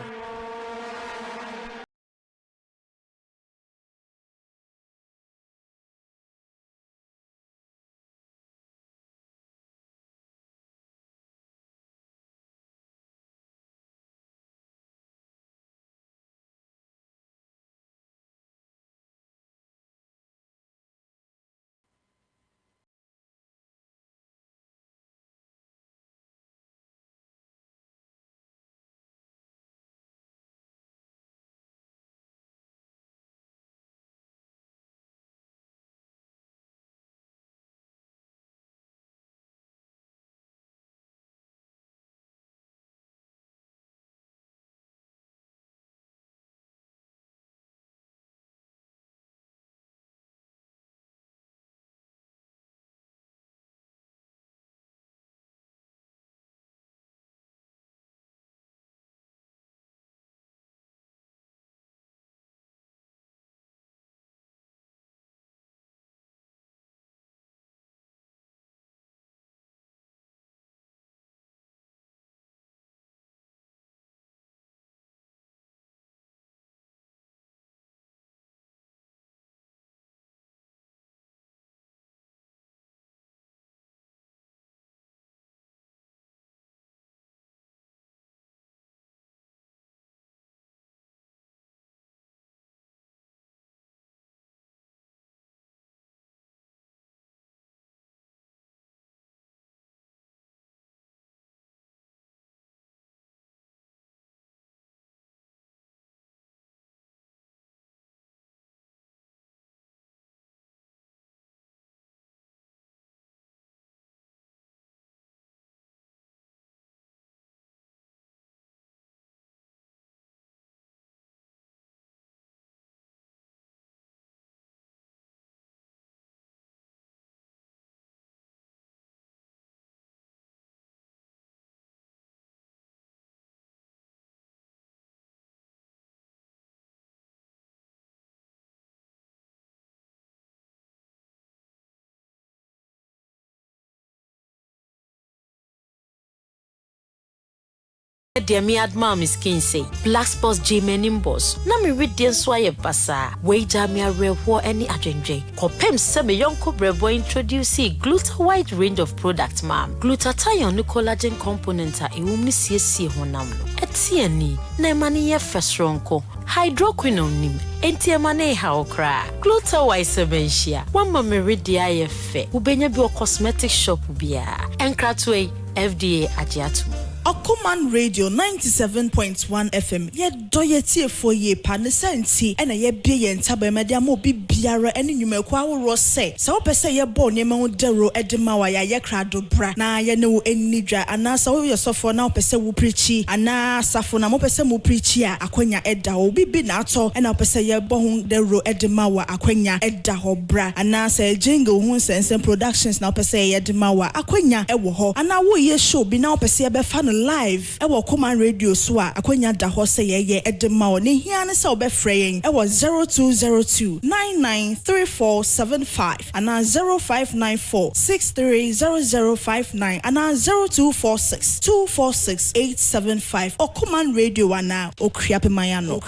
Dear me adma me skin say black spots J-Menimbos. Na me read the swaye basa. Wager me a rewo any agenje. Kopem se me yonko brebo introduce Gluta wide range of products ma'am. Glutathione collagen component a iwumni CC honam no. Etieni na mani ye fesronko. Hydroquinone nim. Enti emane ha okra. Gluta wide sebenshia. Wama me read the IFE. Ubenya bi o cosmetic shop bia. Enkratwe FDA ajiatu. Okuman Radio 97.1 FM. Ye doye for ye panesanti and a ye be and tabemada mo be biara and numekwa rose. So pese ye born ye dero edemawa ye crado bra. Na ye no any nidra and na so yourself for now pese wu preachy and na safona mo pese mu preachia akwenya edda obi bi na to and na pese ye born dero edemawa akwenya edda ho bra and na say jingle hun sense productions na pese ye edemawa akwenya ewo ho and na wo ye show bi na pese ye be fan live ewo Okuman Radio so a akwenya da ho se ye edema o ne hia ne se obefreyen ewo 0202 993475 ana 0594630059 ana 0246 246875 Okuman Radio ana okriape mayano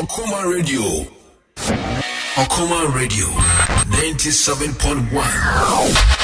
Okuman Radio. Akuffo Radio 97.1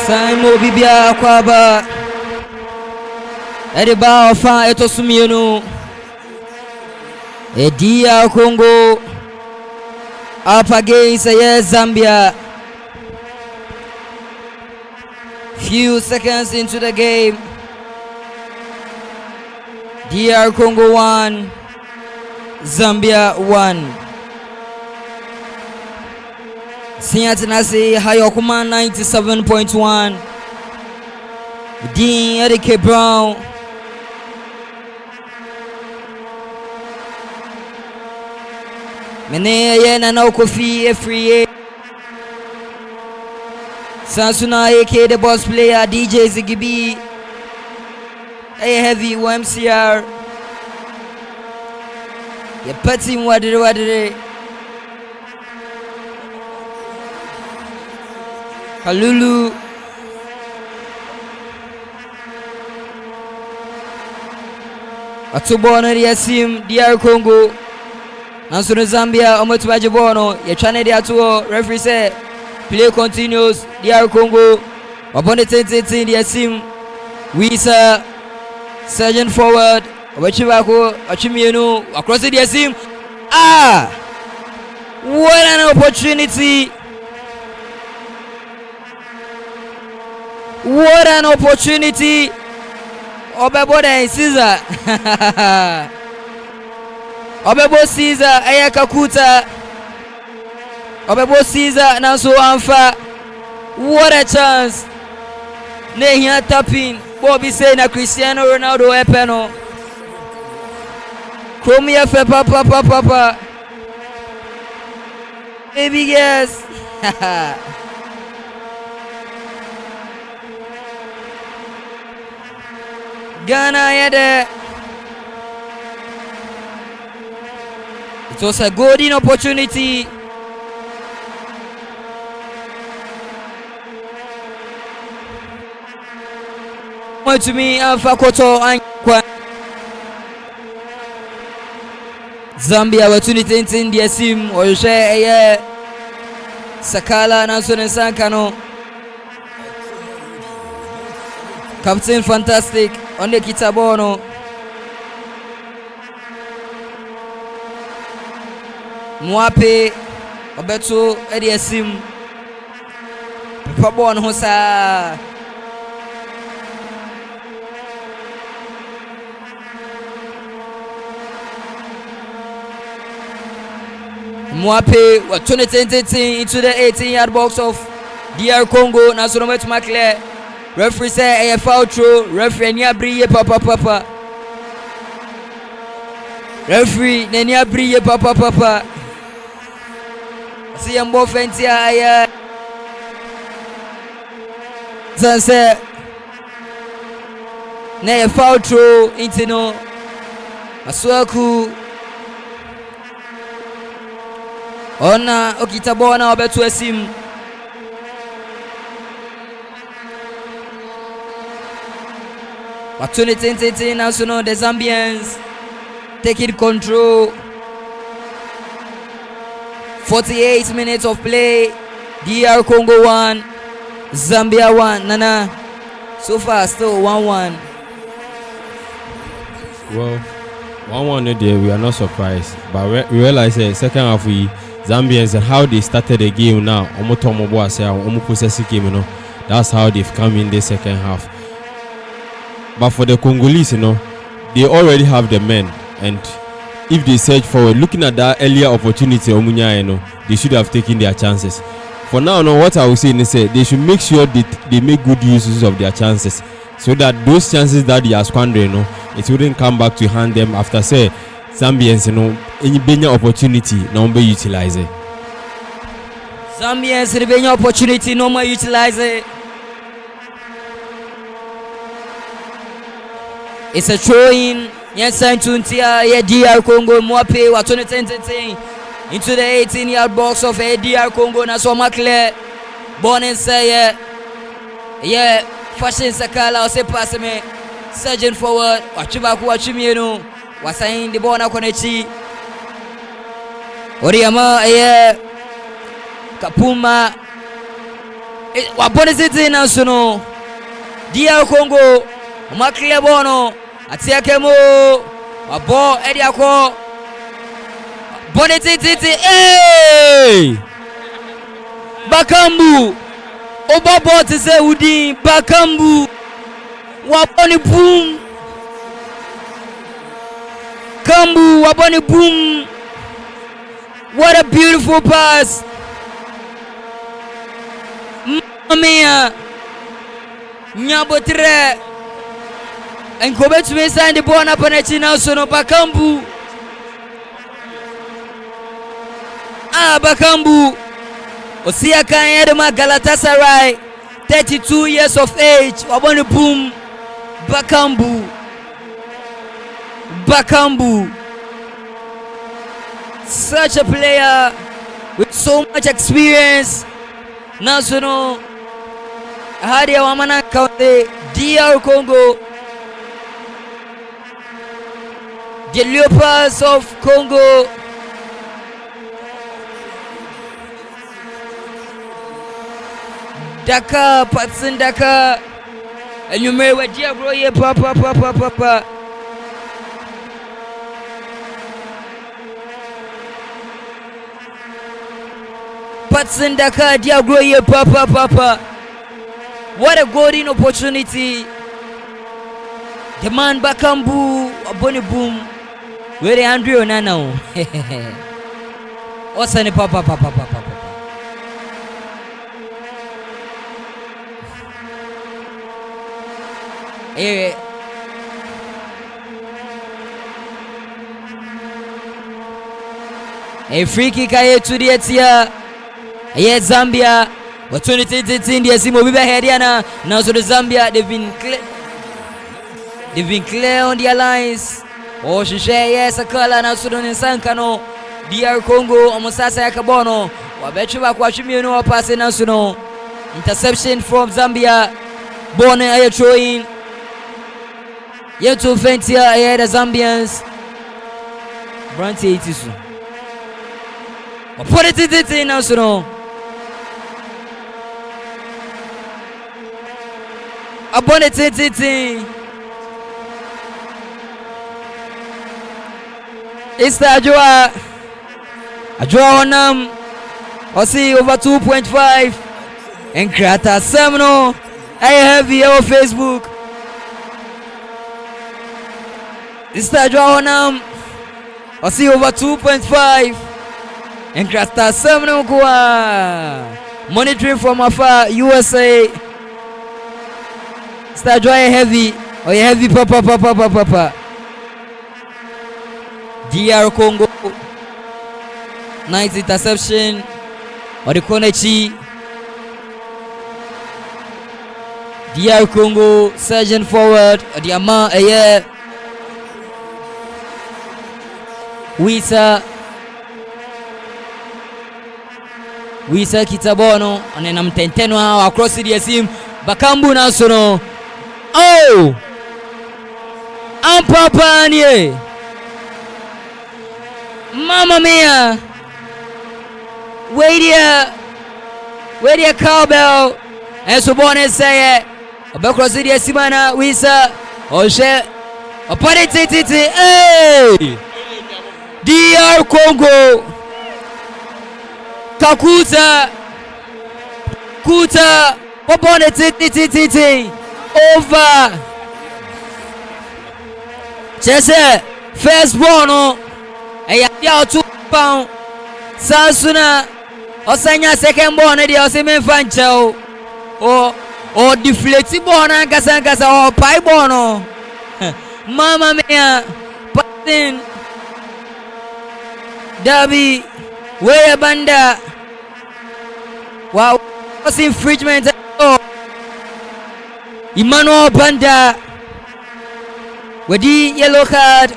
Saimo bibia kwaba Ediba ofa etosumienu DR Congo up against Zambia. Few seconds into the game. DR Congo 1, Zambia 1. Siatanasi Hayokuma 97.1. Dean Eric Brown. Mene yena na Kofi free. Sansuna AK the boss player DJ Zigibi. A heavy YMCR. Ya pati wadire. Kalulu. Atubona Yasim DR Congo. Nansunu Zambia omotubaje bono ye chane dia to referee say play continues DR Congo upon the 10 dia sim Wisa surgeon forward obachibako achimienu across the sim. What an opportunity, Obeboda and Caesar. Obebo Caesar Ayakakuta. Obebo Caesar Nanso Anfa. What a chance. Nehia tapping. Bobby say na Cristiano Ronaldo epeno. Chromia fe papa. Baby yes. Ghana yede. It was a golden opportunity. To me, Fakoto and Zambia were 2010 the sim or share Sakala Nason and Sankano. Captain Fantastic on the Kitabono. Mwape Obeto Ediasim Pabon Hosa Mwape 2010 into the 18-yard box of DR Congo. Nasonomet Maclair. Referee say a foul throw. Referee Nia Briye papa. Referee Nia Briye papa. See Mbo Fentia aya. Sanse. Na a foul throw into no. Aswaku. Ona Okitabona obetu esim. But 2010 now so the Zambians taking control. 48 minutes of play. DR Congo 1, Zambia 1. Nana, so far still 1-1. Well, 1-1 there, we are not surprised. But we realize the second half Zambians and how they started the game now. That's how they've come in the second half. But for the Congolese, they already have the men, and if they search forward, looking at that earlier opportunity, they should have taken their chances. For now, what I will say is they should make sure that they make good uses of their chances, so that those chances that they are squandering, it wouldn't come back to hand them after say Zambians, any better opportunity, no be utilize it. Zambians, any better opportunity, no more utilize it. It's a throw-in. Yes, Tuntia, DR Congo, Mwape, 2010 into the 18-yard box of DR Congo. Naso Maclair, born and say, Fashion Sakala, or say pass me, surgeon forward, Wachibaku, Wachimieno, Wasain, the Bona Konechi, Oriama, Kapuma, Wabone City National. DR Congo. Makle Bono. Atiakemo. Wabo Ediako. Bone City. Hey! Bakambu. Obabo Tise Udi. Bakambu. Wabone boom. Kambu. Wabone boom. What a beautiful pass. Mia Nyabotre and Kobe to me sign the ball up on a china so no Bakambu. Bakambu Osia Kanyedema Galatasaray 32 years of age. Wabone boom. Bakambu. Such a player with so much experience. National Hadia Wamana County, DR Congo, the Leopards of Congo. Dakar, Patson Dakar, and you may wear dear bro, yeah, papa. Patson Dakar, dear bro, yeah, papa. What a golden opportunity. The man Bakambu, a bonny boom. Where the Andrew Nano. What's any papa. A free kick to the Etia. Yes, Zambia. But 2018, the Simo Biba Hediana. Now so the Zambia, they've been clear on their lines. Oh, she share yes, a color now so in Sankano. DR Congo, Omosasa Kabono. Wabechuba Kwachimino passing now so interception from Zambia. Born in throwing. Yet to Fentia, the Zambians. Branty Itisu. Put it in now so. Abonetiti. It's the Ajua Onam. Osi over 2.5. And Krata Semno. I have here on Facebook. It's the Ajua Onam. Osi over 2.5. And Krata Semno Kwa. Monitoring from afar, USA. Start dry heavy. Oh, yeah, heavy papa. DR Congo. Nice interception. Or the Konechi. DR Congo. Surgeon forward. Or the Ama. Yeah. Wisa Kitabono. And then I'm 10 across the sim. Bakambu Nasono. Oh! Ampapanye! Mamma mia! Wait here, cowbell! And so born and say it. Across the Simana, Wisa, Oshe, Oparete, hey! DR Congo! Kakuta! Oparete, over. Chese first born ya 2 pound. Sansuna osanya second born dey oseme fanchao. O deflate born kasa o pai born. Mama mia patin. Dabi where banda. Wow, what's infringement? Emmanuel Banda with the yellow card.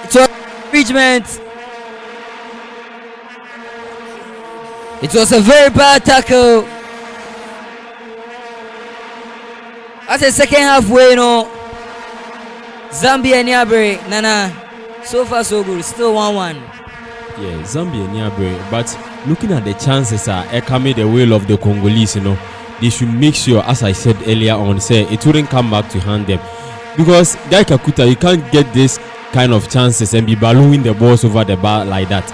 It was infringement. It was a very bad tackle. As a second halfway, Zambia Nyabre Nana So far so good, still 1-1. Yeah, Zambia near break, but looking at the chances are coming the will of the Congolese, they should make sure, as I said earlier on, say it wouldn't come back to hand them. Because Guy Kakuta, you can't get this kind of chances and be ballooning the balls over the bar like that.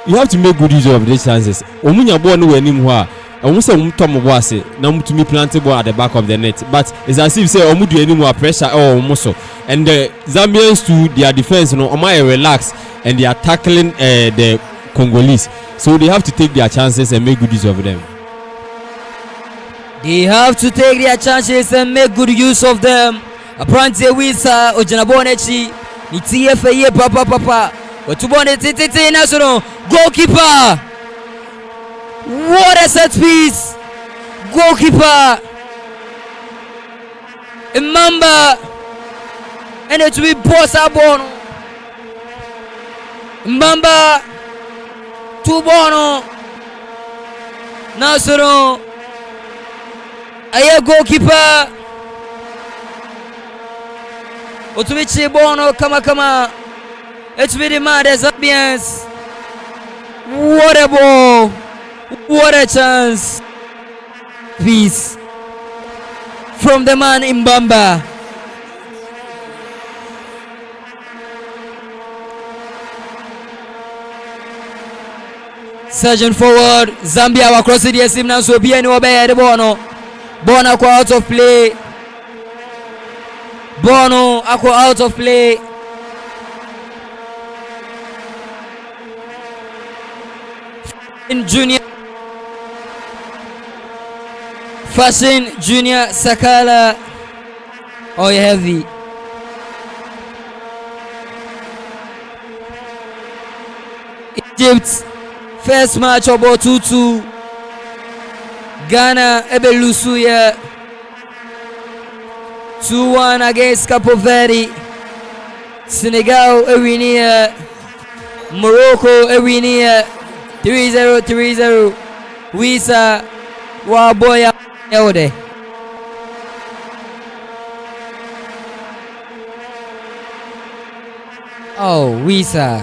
You have to make good use of these chances. Omunya ball no anymore. Almost a Tom was now to me planted ball at the back of the net. But it's as if say Omudu any more pressure or almost. And the Zambians to their defense, relax and they are tackling the Congolese. So they have to take their chances and make good use of them. They have to take their chances and make good use of them. Apprenti Wisa Ojanabonechi ni TFA papa Otubone titi national goalkeeper. What a set piece. Goalkeeper Mamba and it will be Bossa Bono Mamba Tubono Nasoro Aye goalkeeper Otumichi Bono kama it's really mad as Zambians. What a ball, what a chance. Peace from the man in Bamba. Surgeon forward, Zambia were crossing the sim now, so be any obey the Bono out of play. Bono Aqua out of play. In Junior Fashion Junior Sakala. Oh, heavy. Egypt first match about 2-2. Ghana Ebelusuya 2-1 against Cape Verde. Senegal Ewinia. Morocco Ewinia 3-0. Wisa Waboya Yode. Oh, Wisa.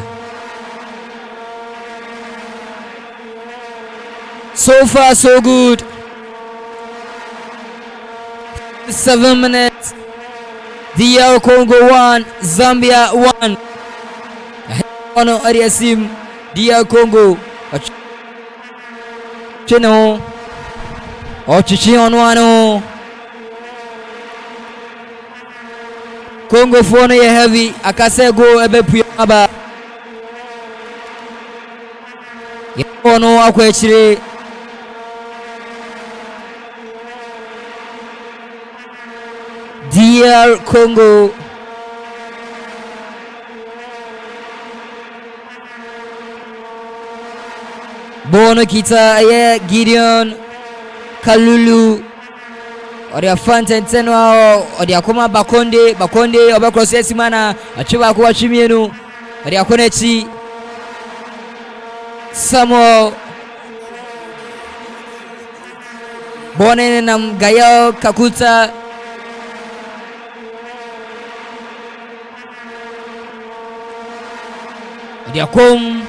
So far so good. 7 minutes. DR Congo 1, Zambia 1. Ono Ariasim, DR Congo. Chino. Ochichi onwano. Congo phone ye heavy. Akase go ebe puyaba. Ono akwechire. DR Congo. Bono kita aye Gideon Kalulu odi afante nteno odi akoma bakonde oba cross mana achiba ko achimienu odi akonechi Samuel Bone nam Gayo Kakuta odi akom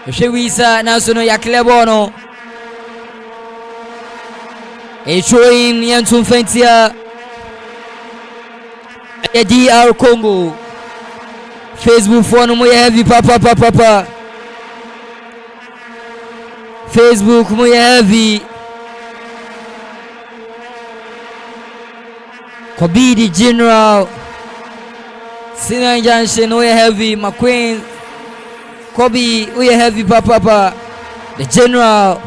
Shewisa Nasono Yaklebono showing Yantum Fentia DR Congo Facebook phone mo heavy papa Facebook mo heavy Kobidi General Sinan Junction no heavy McQueen Kobe, we heavy papa. The general.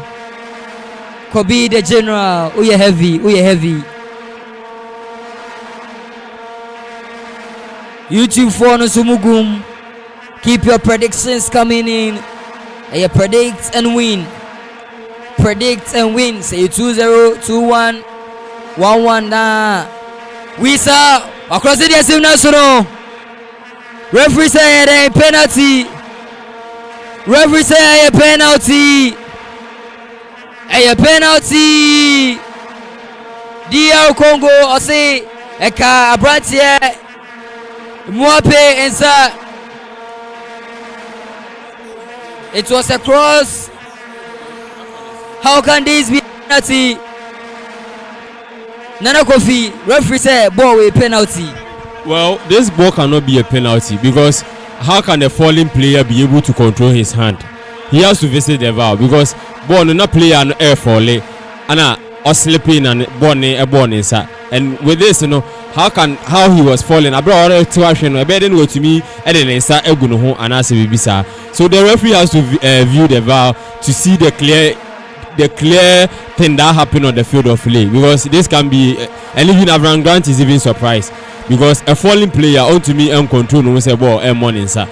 Kobe, the general. We heavy. YouTube phone Sumugum. Keep your predictions coming in. And you predict and win. Say 2-0, 2-1, 1-1. Nah. We saw across the SM National. Referee said a penalty. Referee say a penalty. DR Congo or say Eka Abrantie Mwape Ensa It was a cross. How can this be penalty? Nana Kofi, referee said ball with penalty. Well, this ball cannot be a penalty because how can a falling player be able to control his hand? He has to visit the VAR because ball no player and air falling and or slipping and a ball inside. And with this, how he was falling, I brought a tuition, a bed and to me, and then inside Eguno and as a Bibisa. So the referee has to view the VAR to see the clear thing that happened on the field of play, because this can be, and even Avram Grant is even surprised because a falling player onto me and control no say ball and money inside.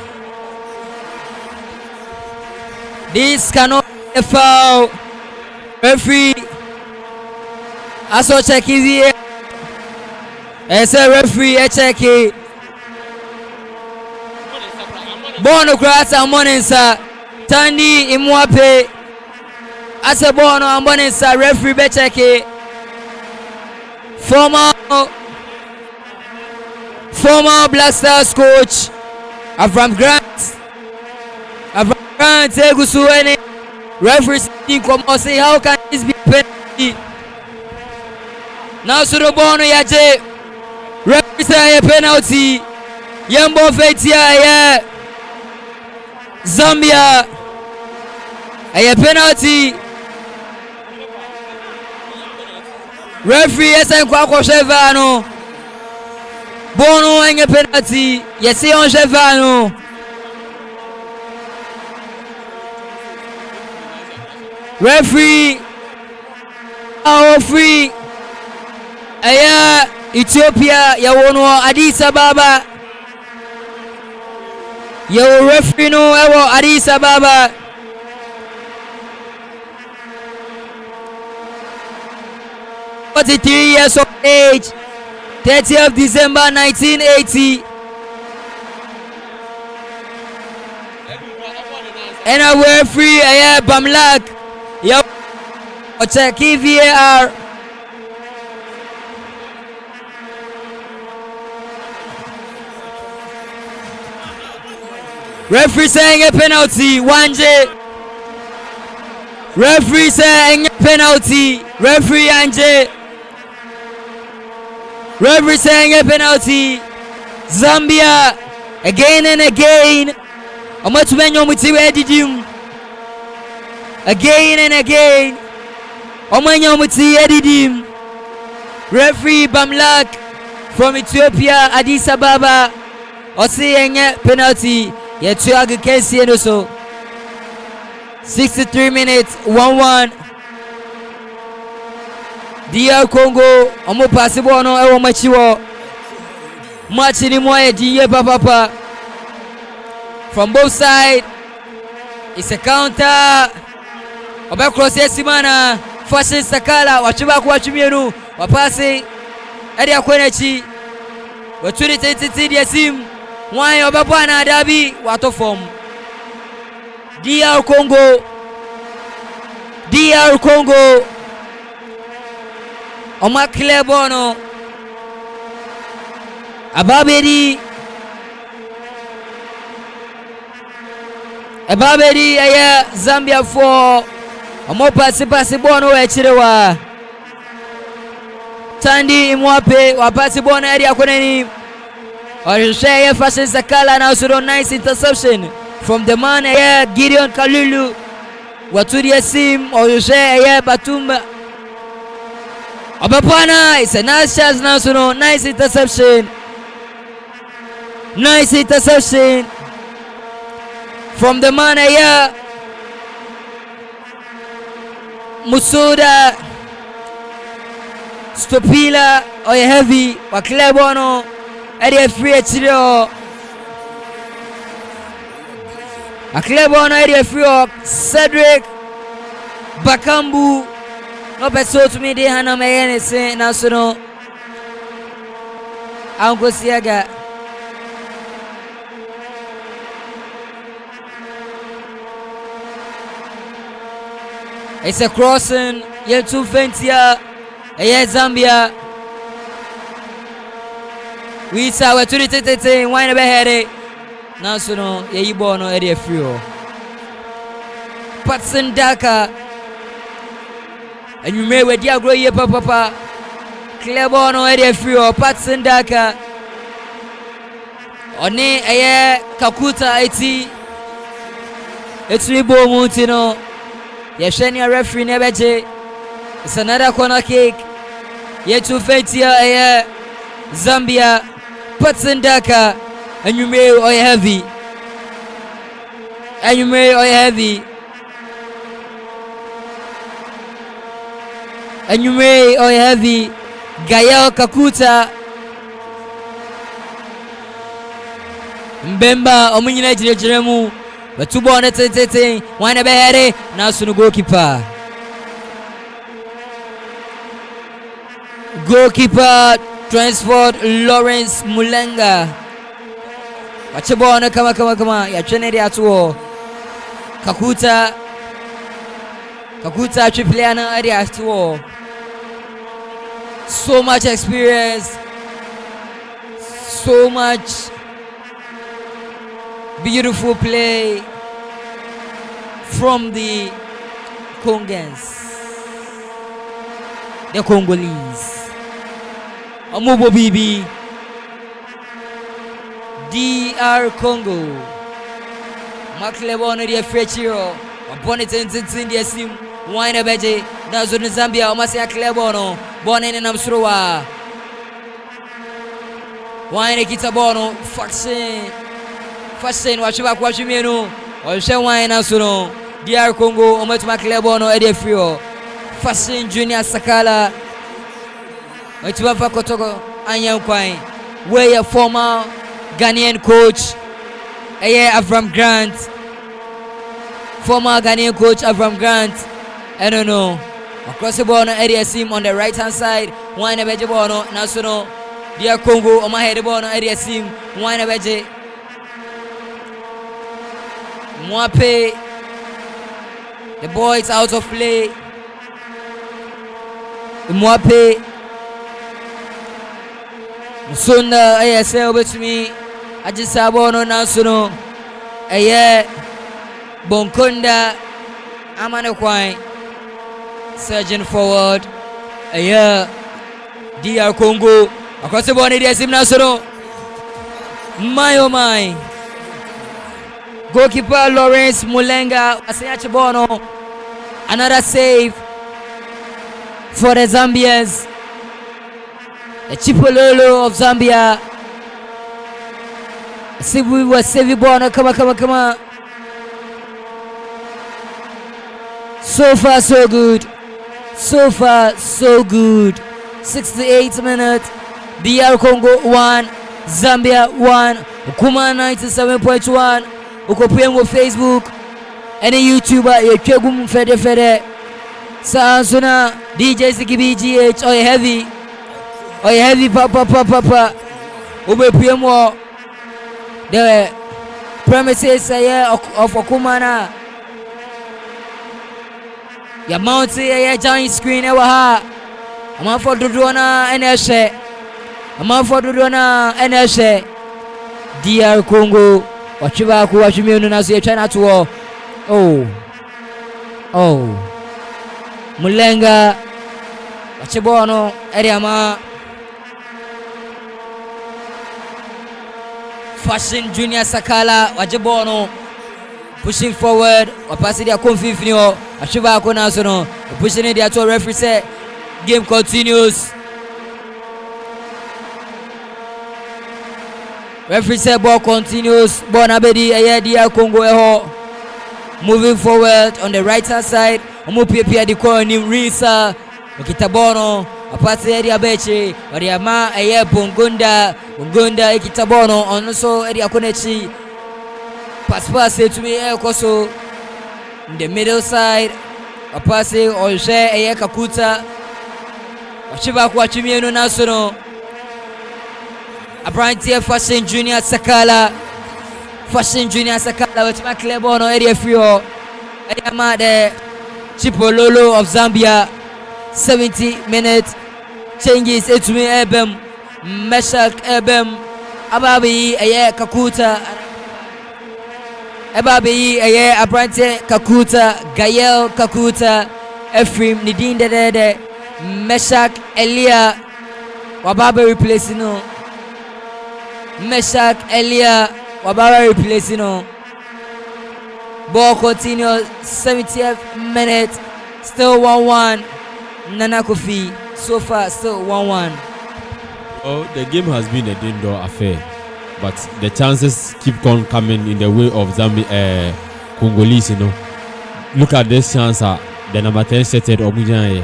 This cannot be a foul. Referee, I saw check here. As a referee, I check it. Bono grass and Monensa. Tandy Imwape. As a Bono and Monensa, referee, be check it. Former Black Stars coach Avram Grant. Avram Grant, Egusuene. Referee saying, come on, say, how can this be penalty? Now, so the Bono Yaje. Referee say a penalty. Yambo Fetia, Zambia. A penalty. Referee essa Akuffo Chevano. Bono a penalty. Yes, on Chevano. Referee. Our free. Aya Ethiopia yawono Addis Ababa. Yawo referee no ewo Addis Ababa. Forty-3 years of age, 30th December 1980. And a referee Aya Bamlak. Yawo check VAR. Referee saying a penalty, Wanje. Referee saying a penalty, referee Anje. Referee saying a penalty, Zambia. Again and again. Again and again. Referee Bamlak from Ethiopia, Addis Ababa. Saying a penalty. Yet you can see it also. 63 minutes, 1-1. DR Congo, Omo possible no ewo machiwo. Match ni moye diye papa. From both sides, it's a counter. Oba cross yesimana, fashion sakala, wachiba kwa chimienu, wapasi. Edi akwenechi. Waturi titi yesim. Why Obabana Dabi Wato form DR Congo Oma Klebono Ababedi aya Zambia for Omo pasi bono echirewa Tandi Imwape wapasi bono area kweneni. Or share fashion Sakala now so nice interception from the man here Gideon Kalulu. Waturi Yasim or share Batumba. Abapana, it's a nice chance now so nice interception. Nice interception from the man here Musuda Stopila or heavy or Klebono. Area free Chiro. A Klebono area free of Cedric Bakambu. No beso to me de Hana Mayene say national. Uncle Siaga. It's a crossing. Yel 2 Fentia. Zambia. We saw a 2-3 wine about here. Now, so no, ye born no area free. Patson Daka. And you may with your grow papa. Clear born already free or Patson Daka. One aye Kakuta IT. It's Ribo Montino. Yashania referee Nebeje. It's another corner kick. Yet to Fetia aye Zambia. Patson Daka. And you may oil heavy. And you may oil heavy. And you may oil heavy. Gael Kakuta. Mbemba omunyina jirejiremu. Batubo on the one behere. Now soon goalkeeper. Goalkeeper transferred Lawrence Mulenga. Wachibona kama ya cheneri atuo Kakuta tripliana area atuo. So much experience, so much beautiful play from the Congolese. Amubo Bibi DR Congo. Maklebon de Fetchiro. Bonnet and India Sim. Wine a beje. Nazun Zambia. Omasia Clebono. Bonin and Amsroa. Wine a Kitabono. Faxin. Watch you menu. Or shall wine Asuno. DR Congo. Omat Maclebono. Eddie Frio. Faxin Junior Sakala. Ochibafa Kotoko. Anyam Kwine. Where a former Ghanaian coach Avram Grant, former Ghanaian coach Avram Grant. I don't know. Across the ball, area sim on the right hand side. One a beje bono national. Dear Congo on my head bono area sim. One a beje. Mwape. The ball is out of play. Mwape. Sunda ASL with me. I just saw Bono Nasuno. Bonkonda Amanfo surging forward. DR Congo across the board. There's him Nasuno. My oh my. Goalkeeper Lawrence Mulenga. Asayachi Bono. Another save for the Zambians. The Chipololo of Zambia. See, we were saving Bono. Come on. So far, so good. 68 minutes. DR Congo 1, Zambia 1. Ukuma 97.1. Ukopiem with Facebook. Any YouTuber, you kegum fede. Sansuna DJ CKBGH. Oh, heavy. Papa. Ube PM the premises of Okumana. Ya mountain giant screen ewa Amanfo Dodona NSA DR Congo wachibaku wachimionu naso ye China to Mulenga wachibono eriama Fashion Junior Sakala wajibono pushing forward wapasi dia konfifinio ashiba akona sono pushing dia to referee say game continues. Referee say ball continues. Bonabedi dia Congo eho moving forward on the right hand side. Omupia di ko ni Risa Okitabono apasi dia beche oriama Bongunda Ekitabono onso dia konechi pass to me Koso in the middle side. A passing or share Kakuta. Wachiba Kwachimiano Nasono. A brand here Fashion Junior Sakala. With my Clebono area Frio. Ayama the Chipololo of Zambia. 70 minutes. Changes it to me Ebem. Meshak Ebem. Ababi Kakuta. Ebabe eye abrante Kakuta Gael Kakuta Ephraim Nidin de Meshak Elia Wababa replacing no Meshak Elia Wababa replacing no. Ball continue 70th minute, still 1-1. Nana Kofi so far still 1-1. Oh, the game has been a indoor affair, but the chances keep on coming in the way of Zambia, Congolese. You know, look at this chance. The number 10 setted Omujan.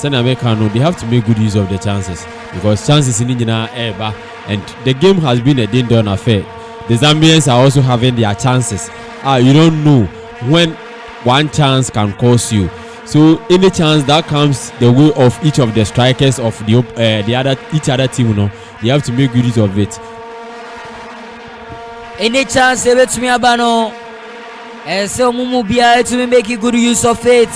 Americano, they have to make good use of the chances because chances in India are and the game has been a indoor affair. The Zambians are also having their chances. You don't know when one chance can cost you. So any chance that comes the way of each of the strikers of each other team, you know, they have to make good use of it. Any chance they let me abano, and so Mumu Bia to make good use of it.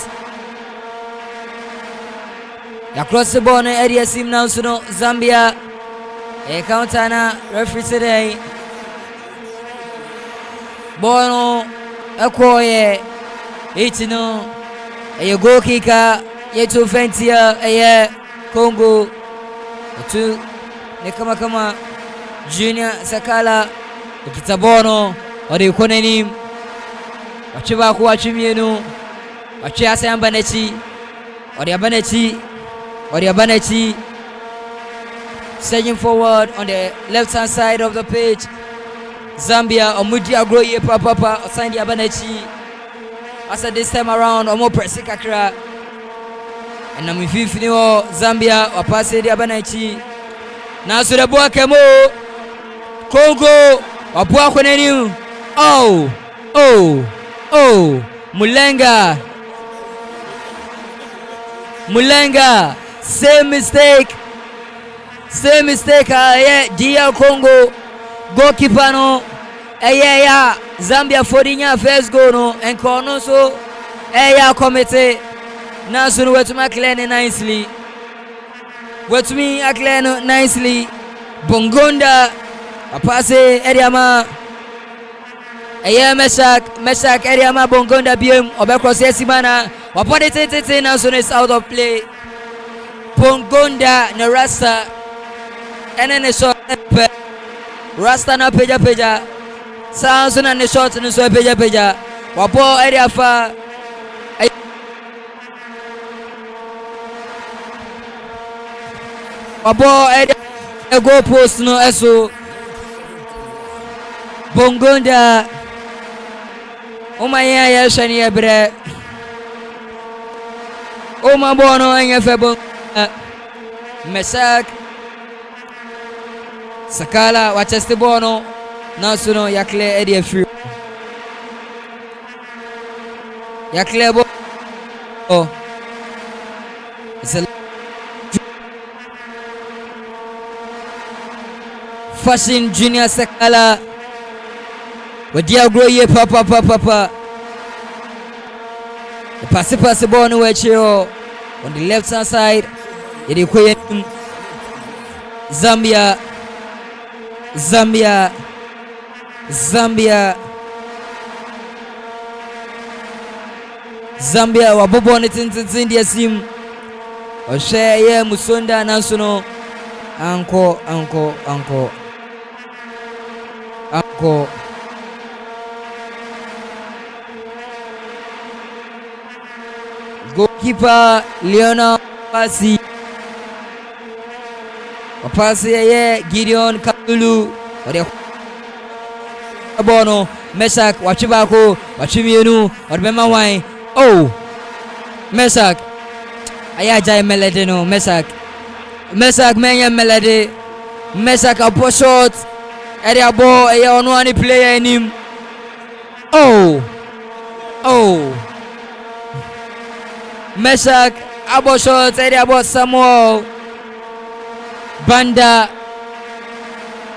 Across the border area sim now so no Zambia. A counter na referee today. Bono Akoye Itino a go kicker ye to Fentia a Congo to Nekamakama Junior Sakala Kitabono or the Konenim Wachiba Kuachimienu Wachiasa Ambanechi or the Abanechi surging forward on the left hand side of the pitch. Zambia Omudia Groye Papa Osandi Abanechi. As this time around, Omo Presi Kakra. And I'm Fifino Zambia or Passe the Abanechi. Now so the boy Kemo Congo or Boakonenu. Oh Mulenga. Same mistake. Yeah, DR Congo. Goalkeeper no yeah Zambia forinya first goal no and kono so committee now so we to clear nicely Bongonda apase Eriama Meshak Eriama Bongonda biem obekros yesimana wapode tete now so is out of play. Bongonda no Rasta and then a shot Rasta na peja sounds on the shot and so peja wapo area fa wapo area go post no eso Bongonda umaya ya shani ebre uma bono enyefe Bongonda Meshak Sakala wacheste bono nasuno yakle edi free yakle bo it's a fashion junior Sakala wadia groye papa the pass bono wechiro on the left hand side edi koye Zambia wabobo ne tintin dia sim o share musonda nansuno anko goalkeeper Leona Pasi Gideon Kabulu Bono Meshak Wachibako Wachimienu Orbema Wine Meshak Ayaja Melody no Meshak Menya Melody Meshak a shot area ball on one player in him Meshak abo shot area ball Samuel Banda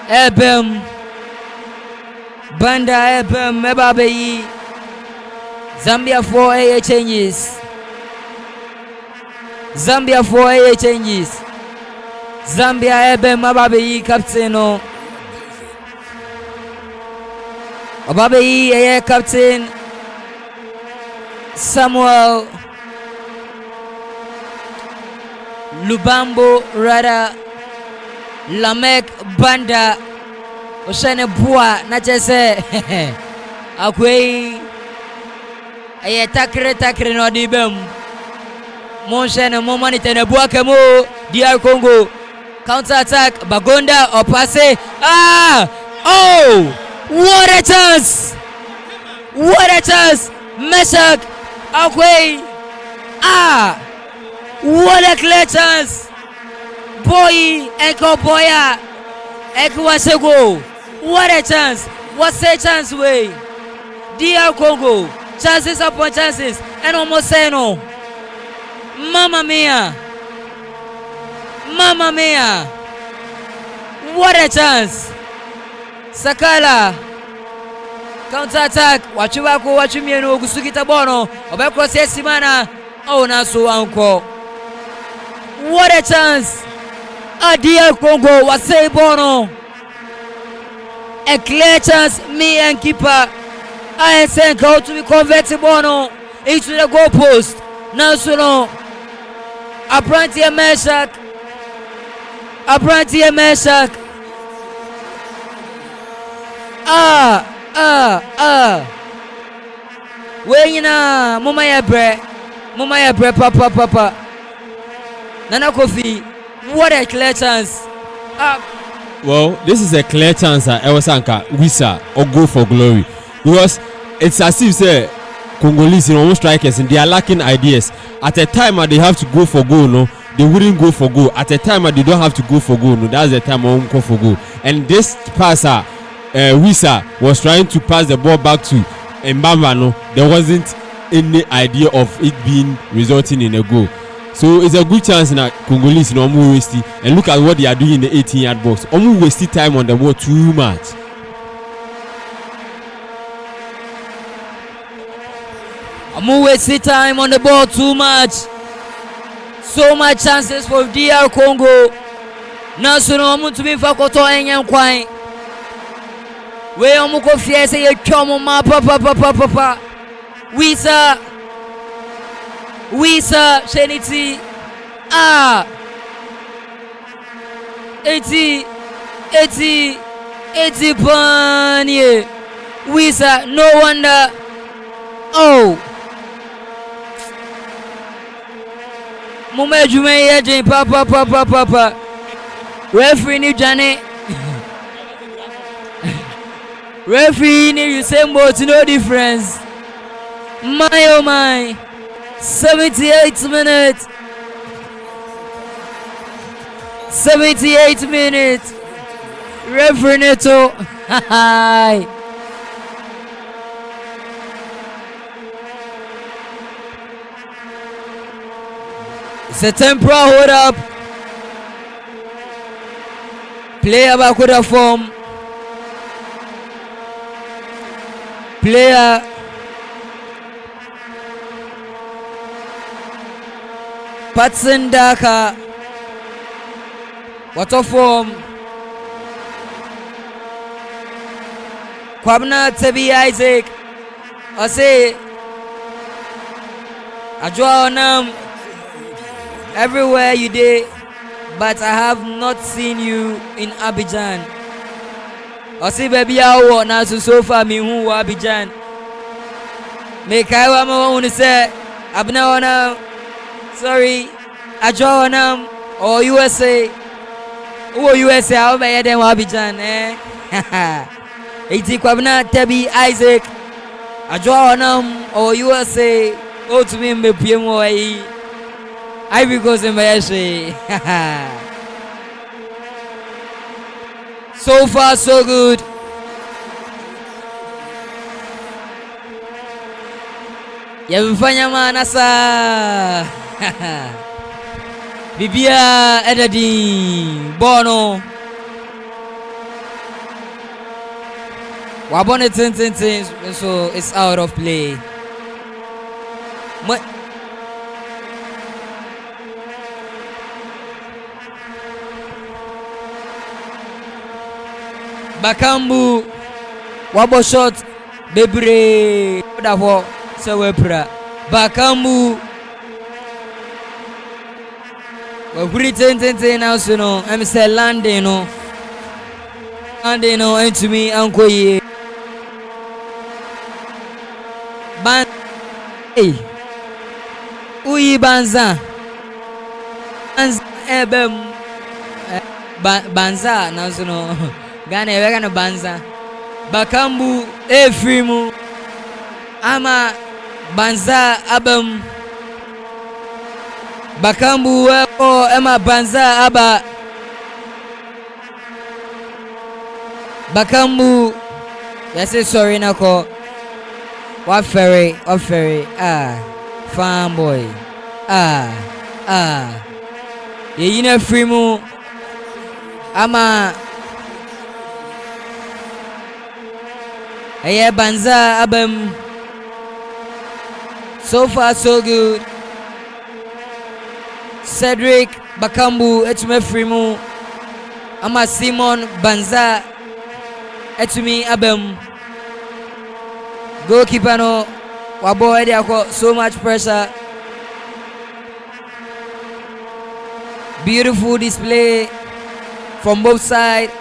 Ebem Mebabeyi Zambia 4 AA changes Zambia Ebem Mebabeyi captain Obabeyi eye captain Samuel Lubambo Rada Lamek Banda Oshane Bua na chese akwei eye takre no dibem mon shene mon manite ne bua kemo DR Congo counter attack Bagonda or passe oh what a chance Meshak akwei what a clear chance boy Eko Boya Ekuwasego what a chance way DR Congo chances upon chances and almost say no. Mamma mia what a chance. Sakala counter attack wachiwako wachimieno ogusukita bono obekross esimana naso anko what a chance. DR Congo was say bono a clear chance. Me and keeper I sent out to be converted bono into the goal post. Now so no Apprentice Meshak Weyina Mumaya bre papa Nana Kofi what a clear chance. Well, this is a clear chance that Ewasanka Wisa or go for glory, because it's as if say Congolese almost strikers and they are lacking ideas. At a time they have to go for goal, no, they wouldn't go for goal. At a time they don't have to go for goal, no, that's the time they won't go for goal. And this passer, Wisa was trying to pass the ball back to Mbamba, no, there wasn't any idea of it being resulting in a goal. So it's a good chance in a Congolese no more wasting. And look at what they are doing in the 18-yard box. Almost wasting time on the ball too much. Wasting time on the ball too much. So much chances for DR Congo. Now so no to be fakoto enyan kwai. We omuko fie say ye twomo ma papa. Wisa Sheniti 80 Banye Wisa, no wonder. Mume jume yeje papa referee ni jane referee ni you say but no difference. My oh my 78 minutes. Referee Neto. It's a temporal hold up. Player back with a form. Player Patson Daka. What a form. Kwabna Tebi Isaac. I say I draw on everywhere you did, but I have not seen you in Abidjan. I say baby I now so far me who Abidjan. Make I want to say Abna on sorry, I draw on or USA. Oh USA, how about them Abidjan, eh? Iti Kwabna Tebi Isaac. I draw on or USA. Oh to me me PMO I because in my so far so good. Yamfanya manasa Bibia Edadi Bono Wabone tin so it's out of play. Bakambu Wabo shot bebre da ho se wepra bakambu wahuri tentente na so no em se landing no entumi ankoye ban uyi banza ebem banza na so no Ghana ewega no banza bakambu efrimu ama banza abam bakambu o ema banza aba bakambu yase sorry nako wafere fanboy yeyina frimu ama eye banza abam so far so good Cedric Bakambu etume frimu ama Simon Banza etumi abam goalkeeper no wabo edi ako so much pressure beautiful display from both sides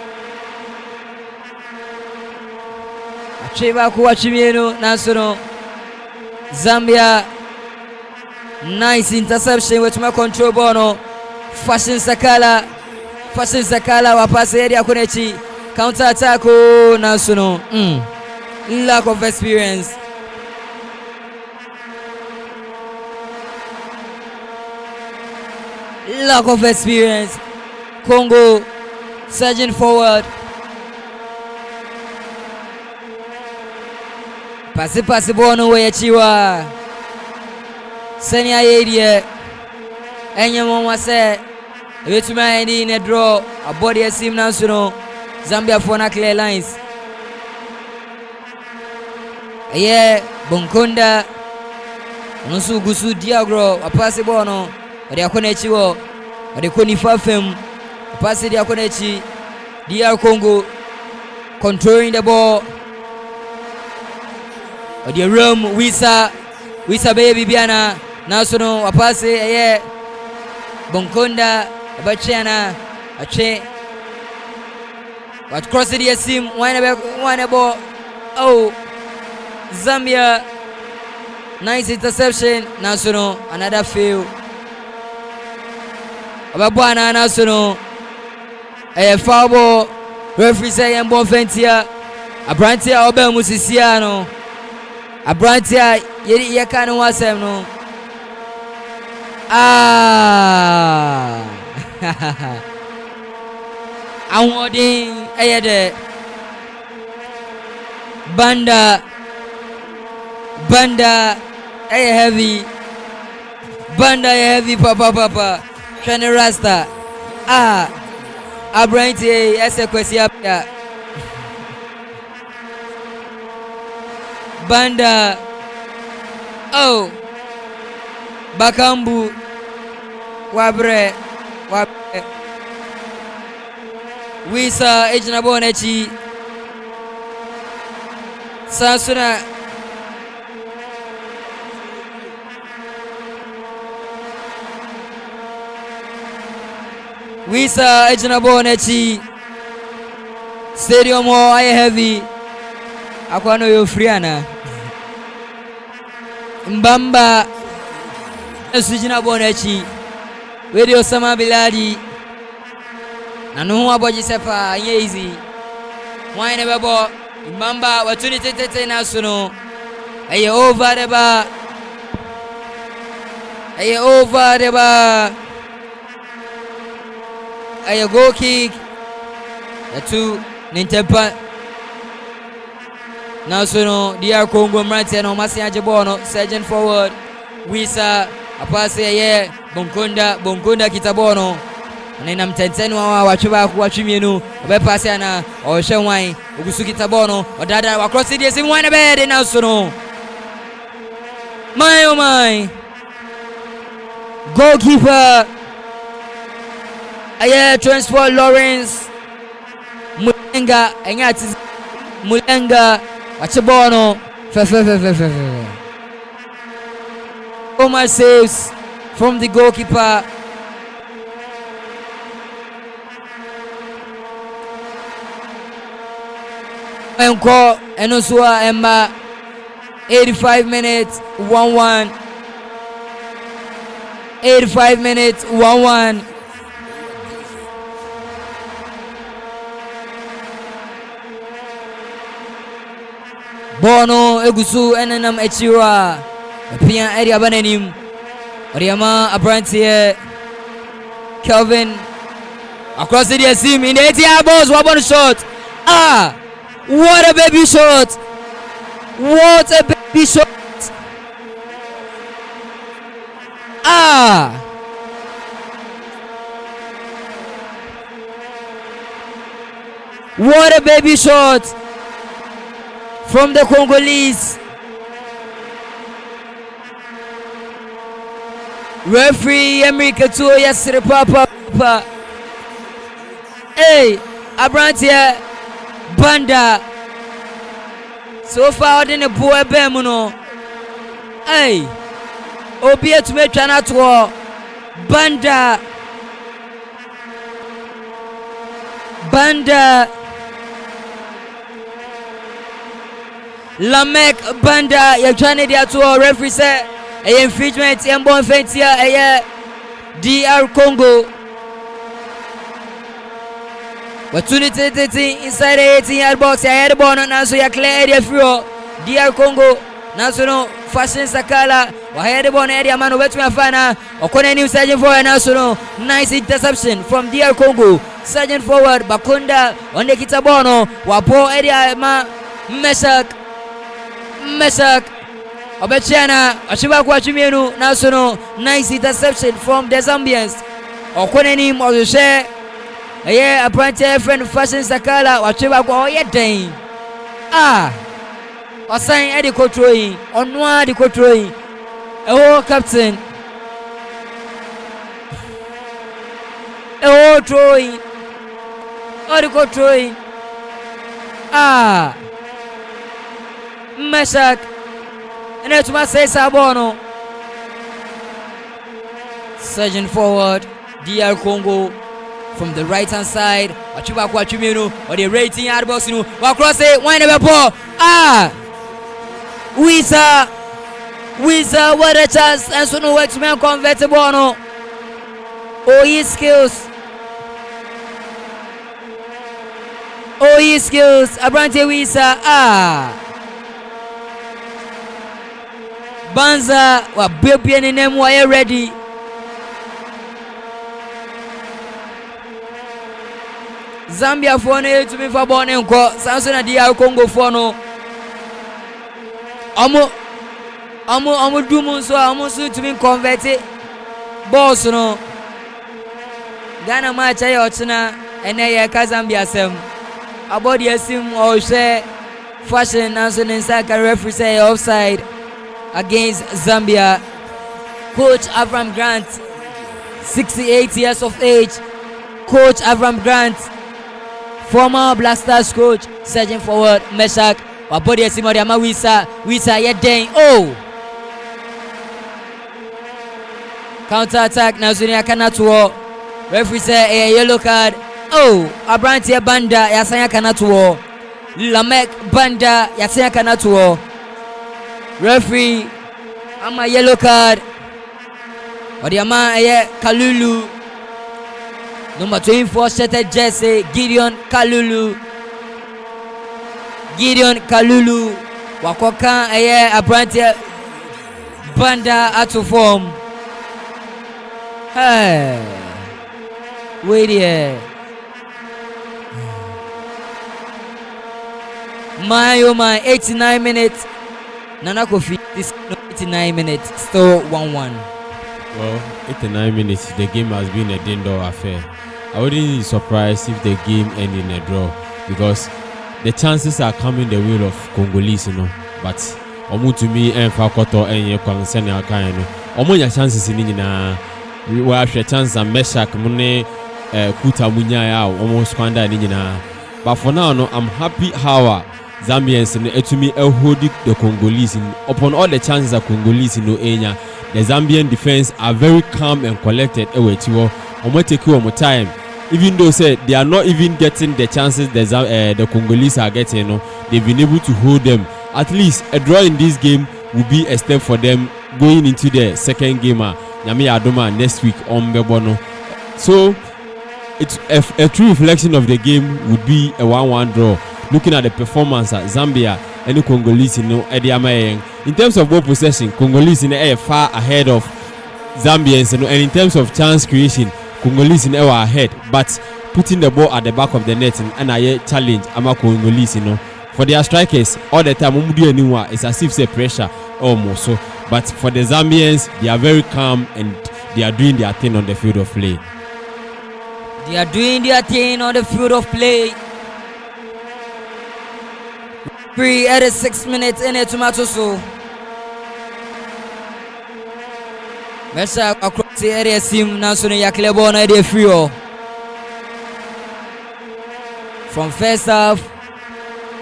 acheba kuwa chimieno nasono Zambia nice interception with my control bono Fashion Sakala wapase edi akonechi counter attack nasono lack of experience Congo surging forward pasi bono wechiwa senia yedie enyemo wase wetuma eni ne draw abodi asim nanso Zambia for na clear lines Bonkonda nonso gusu diagro apase bono odi akona echiwo odi koni fafem apase di akona echi DR Congo controlling the ball odi room Wisa baby biana nasono apase Bonkonda abachiana ache what cross the sim one ball Zambia nice interception nasono another fail ababwana nasono foul ball referee say embo fentia abrantia obe musisia no abrantia ye kan wasem no awodin de Banda heavy papa Shani Rasta Abranti ese kwesi apia Banda Bakambu wabre Wisa ejnabonechi Sansuna Wisa ejnabonechi Stadium aye heavy akwano yofriana Mbamba esujina bonechi wedi Osama Biladi nanu aboji sepa yezi wine bebo Mbamba watuni tete nasono aye over the bar aye goal kick the two nintempa nasono DR Congo mrante no masi ajebono surging forward Wisa apase Bonkonda kitabono nina mtenteni wa wachuba kuwachimienu obepase ana ohwenwan ogusu kitabono odada wa cross the sim one bed nasono my goalkeeper transport Lawrence Mulenga Watch the ball no. Omar saves from the goalkeeper. Enko Enosua Emma 85 minutes 1-1. 85 minutes 1-1. Bono Egusu Enenam Echira Pia Area Banenim Oriama Abrantie Kelvin across the seam in the 80 balls. One shot. What a baby shot! What a baby shot! What a baby shot from the Congolese. Referee Emrika Tuoya Siripapa. Hey, Abrantia Banda. So far in the boy Bemuno. Hey, Obia to make Chanatwa Banda. Lamek Banda, you're trying to do a referee say a infringement in Bon Fentia, a DR Congo. Opportunity inside the 18-yard box. I had the ball now, so you clear area free. DR Congo, National Fashion Sakala. I had the ball area man over to my fan. Okone new sergeant forward National. Nice interception from DR Congo. Sergeant forward Bakunda on the Kitabono. Wapo area ma Mesak. Obechana, Ashibakwa Chimienu, National. Nice interception from the Zambians. Okone ni Moshe. Yeah, a branch friend Fashion Sakala, Wachibakwa, yeah, dang. Or sign Eddie Cotroy, on one the Cotroy. Oh, captain. Oh, Troy. Oh, the Cotroy. Mesak. And that's what says Sabono. Surgeon forward, DR Congo from the right hand side. Achibakwa Chumino or the rating yard box. Across it, wind up a ball. Wisa, what a chance. And so no X-Men convertible. No. Oh, his skills. Abrante Wisa. Banza, wa baby and in them wire ready. Zambia for no to me for born and call Samson and DR Congo for no. Amo Dumun so almost to me converted. Boss no. Ghana match I ochina and I Zambia sem. About the sim or share fashion Nanson and Saka referee say offside against Zambia. Coach Avram Grant, 68 years of age. Coach Avram Grant, former Black Stars coach, Sergeant forward Meshak. Wabodi Simodiama Wisa Yedeng. Oh! Counter attack now Zunia Kanatuo. Referee say a yellow card. Oh! Abrantia Banda Yasanya Kanatuo. Lamek Banda Yasanya Kanatuo. Referee ama yellow card. Odiama Kalulu. Number 24 shirted jersey Gideon Kalulu. Wakoka Abrantia Banda out of form. Hey, wait here. My 89 minutes. Nana Kofi is 89 minutes. Still 1-1. Well, 89 minutes. The game has been a ding-dong affair. I wouldn't be surprised if the game ended in a draw because the chances are coming the way of Congolese, but to me and Fakoto and Yakwang Alkaino. Omoya chances in we have a chance and Meshak Mune Kuta Munya almost squander in. But for now, no, I'm happy how Zambians no etumi hold the Congolese upon all the chances that Congolese no enya. The Zambian defense are very calm and collected. Take you time. Even though say they are not even getting the chances the Congolese are getting, they've been able to hold them. At least a draw in this game will be a step for them going into the second game. Nyame Adoma next week on Bebono. So it's a true reflection of the game would be a 1-1 draw. Looking at the performance at Zambia and the Congolese, in terms of ball possession, Congolese are far ahead of Zambians, and in terms of chance creation, Congolese are ahead. But putting the ball at the back of the net and a challenge, Congolese, for their strikers all the time, it's as if say pressure almost. So, but for the Zambians, they are very calm and they are doing their thing on the field of play. They are doing their thing on the field of play. 3 at 6 minutes in a tomato so. Mesha across the area sim Nansuni Yaklebo na de free. From first half,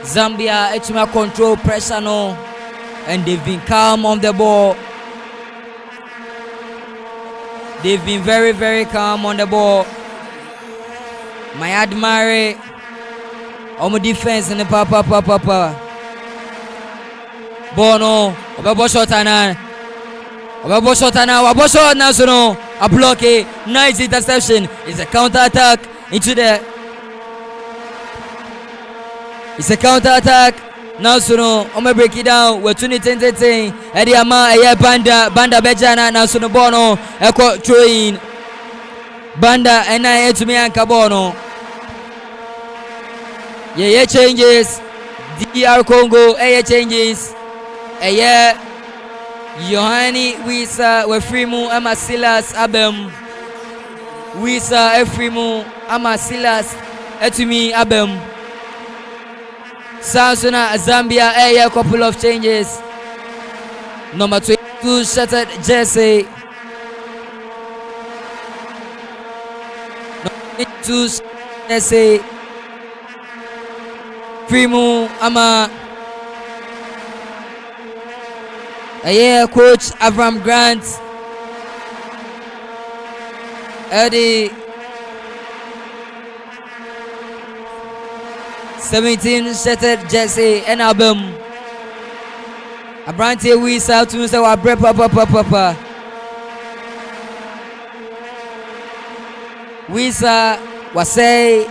Zambia Etuma control pressure no, and they've been calm on the ball. They've been very, very calm on the ball. My admire on my defense in the papa. Bono, Obabo Shotana, Wabosho National, a blockade, nice interception. It's a counter attack into the. It's a counter attack. Now, I'm gonna break it down. We're 2010. Eddie Ama, Banda Bejana, now Bono, Echo Train, Banda, and I to me and Kabono. Yeah, changes. DR Congo, changes. Yohani Wisa, Wefrimu, Amasilas, Abem. Wisa, Efrimu, Amasilas, Etumi, Abem. Samsona, Zambia, a couple of changes. Number 22, shattered jersey. Number 22, jersey. Primu, Ama. Coach Avram Grant. Eddie. 17 shattered jersey and album. Abrante Wisa to say wa bre papa. Wisa was say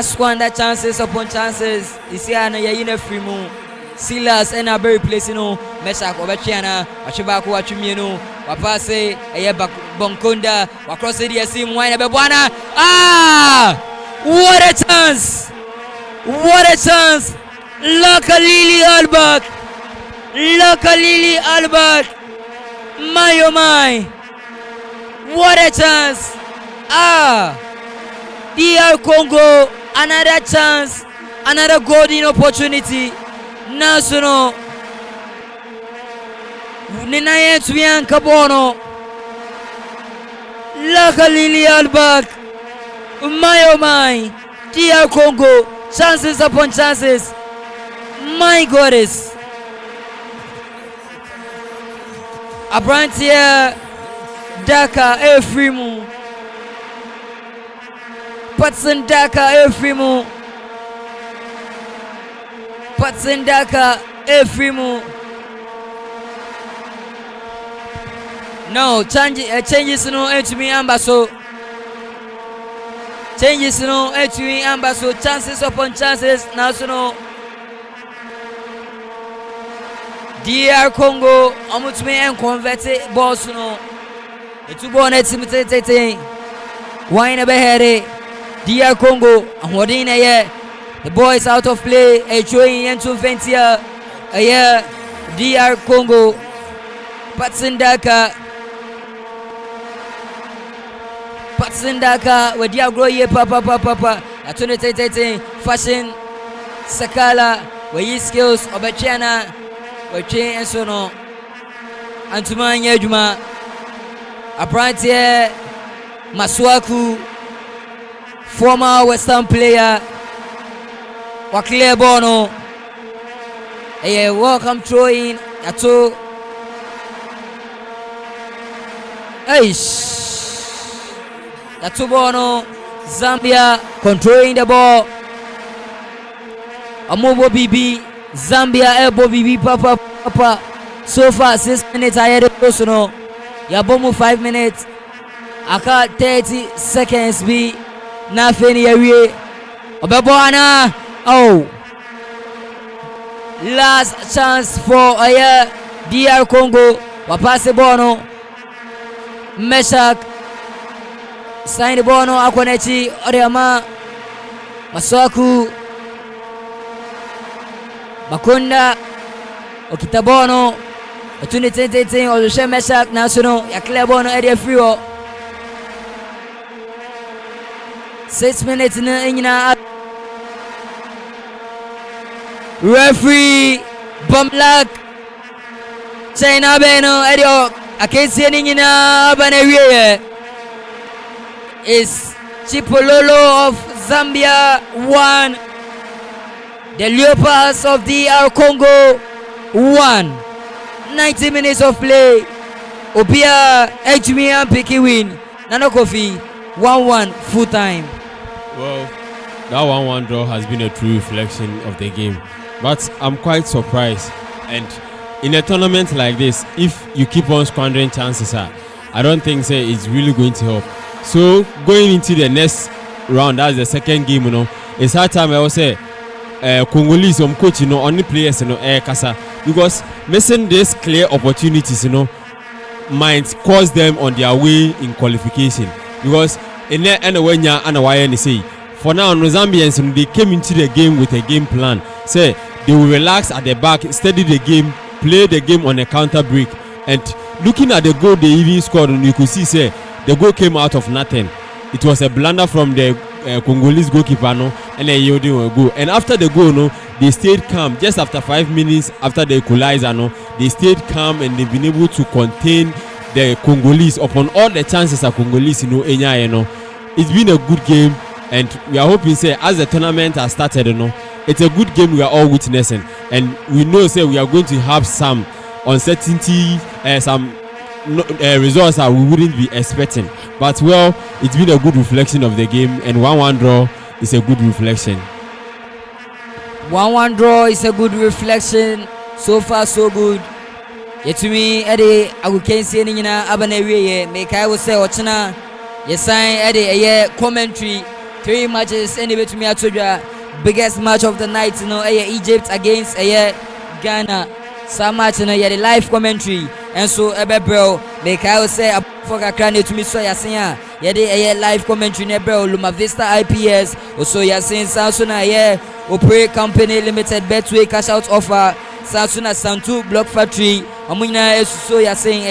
squander chances upon chances. This year na yina free mu. Silas and a very place Meshak Obachiana, Wachibaku Wachimiano, Wapase, Bonkonda, across the sim wine Bebuana. What a chance! What a chance! Lili Albert. My oh my! What a chance! DR Congo, another chance, another golden opportunity. National Ninaye Tuyan Kabono Lili Albert. My oh my! DR Congo, chances upon chances. My goddess. Abrantia Daka Efrimu. Patson Daka Efrimu. Patson Daka Efrimu. No, changes no to me ambaso. Changes no to me ambaso. Chances upon chances. Now so no. DR Congo, Amutme and converted boss no. It's to go on at Simite. Wine a behere. DR Congo, and what in a year. The boys out of play. A train and Twumhene. A year. DR Congo. Patson Daka, where DR grow ye papa. At 2018, fashion Sakala, where ye skills Obachana. Chain and so no. And to my Yajuma Abrantie Maswaku, former Western player, Wakile Bono, welcome throwing ato Bono. Zambia controlling the ball. Amobo BB. Zambia elbow BB papa. So far 6 minutes ahead of Kosono. Yabomu 5 minutes. Aka 30 seconds be nothing here. Obebwana. Oh. Last chance for DR Congo. Wapase Bono. Meshak. Sign the Bono Akwanechi. Oriama. Masoku. Makunda. Okitabono. Opportunity Olushe Meshak National. Yakle Bono area free. 6 minutes in referee Bumlak China Beno Edio Akensi Nina Banerie is Chipololo of Zambia 1, the Leopards of DR Congo 1. 90 minutes of play. Obia Ejimian Piki win. Nano Kofi 1-1 full time. Well, that 1-1 draw has been a true reflection of the game. But I'm quite surprised. And in a tournament like this, if you keep on squandering chances, I don't think it's really going to help. So going into the next round, that's the second game, it's hard time I will say Congolese coach, only players, kasa, because missing these clear opportunities, might cause them on their way in qualification. Because in there and say for now, Zambians they came into the game with a game plan. Say they will relax at the back, study the game, play the game on a counter break, and looking at the goal they even scored, you could see the goal came out of nothing. It was a blunder from the Congolese goalkeeper, and they yielded a goal. And after the goal, they stayed calm. Just after 5 minutes after the equalizer, they stayed calm and they've been able to contain the Congolese upon all the chances of Congolese, It's been a good game, and we are hoping, as the tournament has started, it's a good game we are all witnessing, and we know, we are going to have some uncertainty, some results that we wouldn't be expecting. But well, it's been a good reflection of the game, and 1-1 draw is a good reflection. 1-1 draw is a good reflection. So far, so good. Yetumi Eddie Agukensi Nina Abanewe, make I will say Ochana. Yes, sign Eddie commentary. 3 matches anyway to me at biggest match of the night, Egypt against Ghana. Some match the live commentary. And so bro, make I will say for Kakran to me so yasin live commentary nebro Luma Vista IPS also yasin Samsung Opera Company Limited Betway cash out offer Samsung Santu Block Factory Amuna eso yasin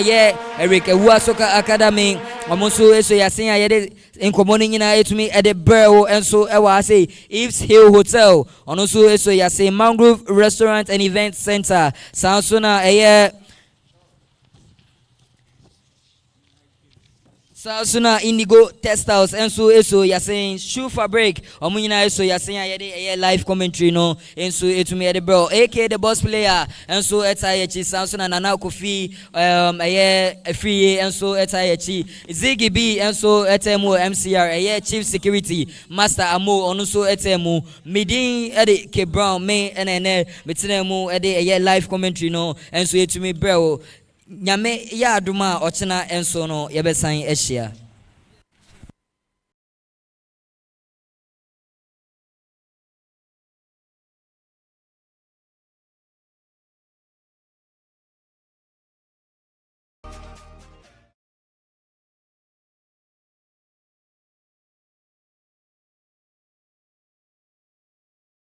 Eric Ewa Soccer Academy Amonso eso yasin in commoning to me at the bro and so I say Eve's Hill Hotel and also eso yasin Mangrove Restaurant and Event Center Samsung Sasuna Indigo Textiles and so you're saying shoe fabric Omunina so you're saying a live commentary and so it to me the bro AK the boss player and so it's Sasuna Nana Kofi a free and so it's Ziggy B and so etemo MCR a chief security master Amo on so etemo Midin Eddie K Brown May and Betinemo a live commentary and so it to me bro Nyame ya aduma ochina enso no yebesan ehia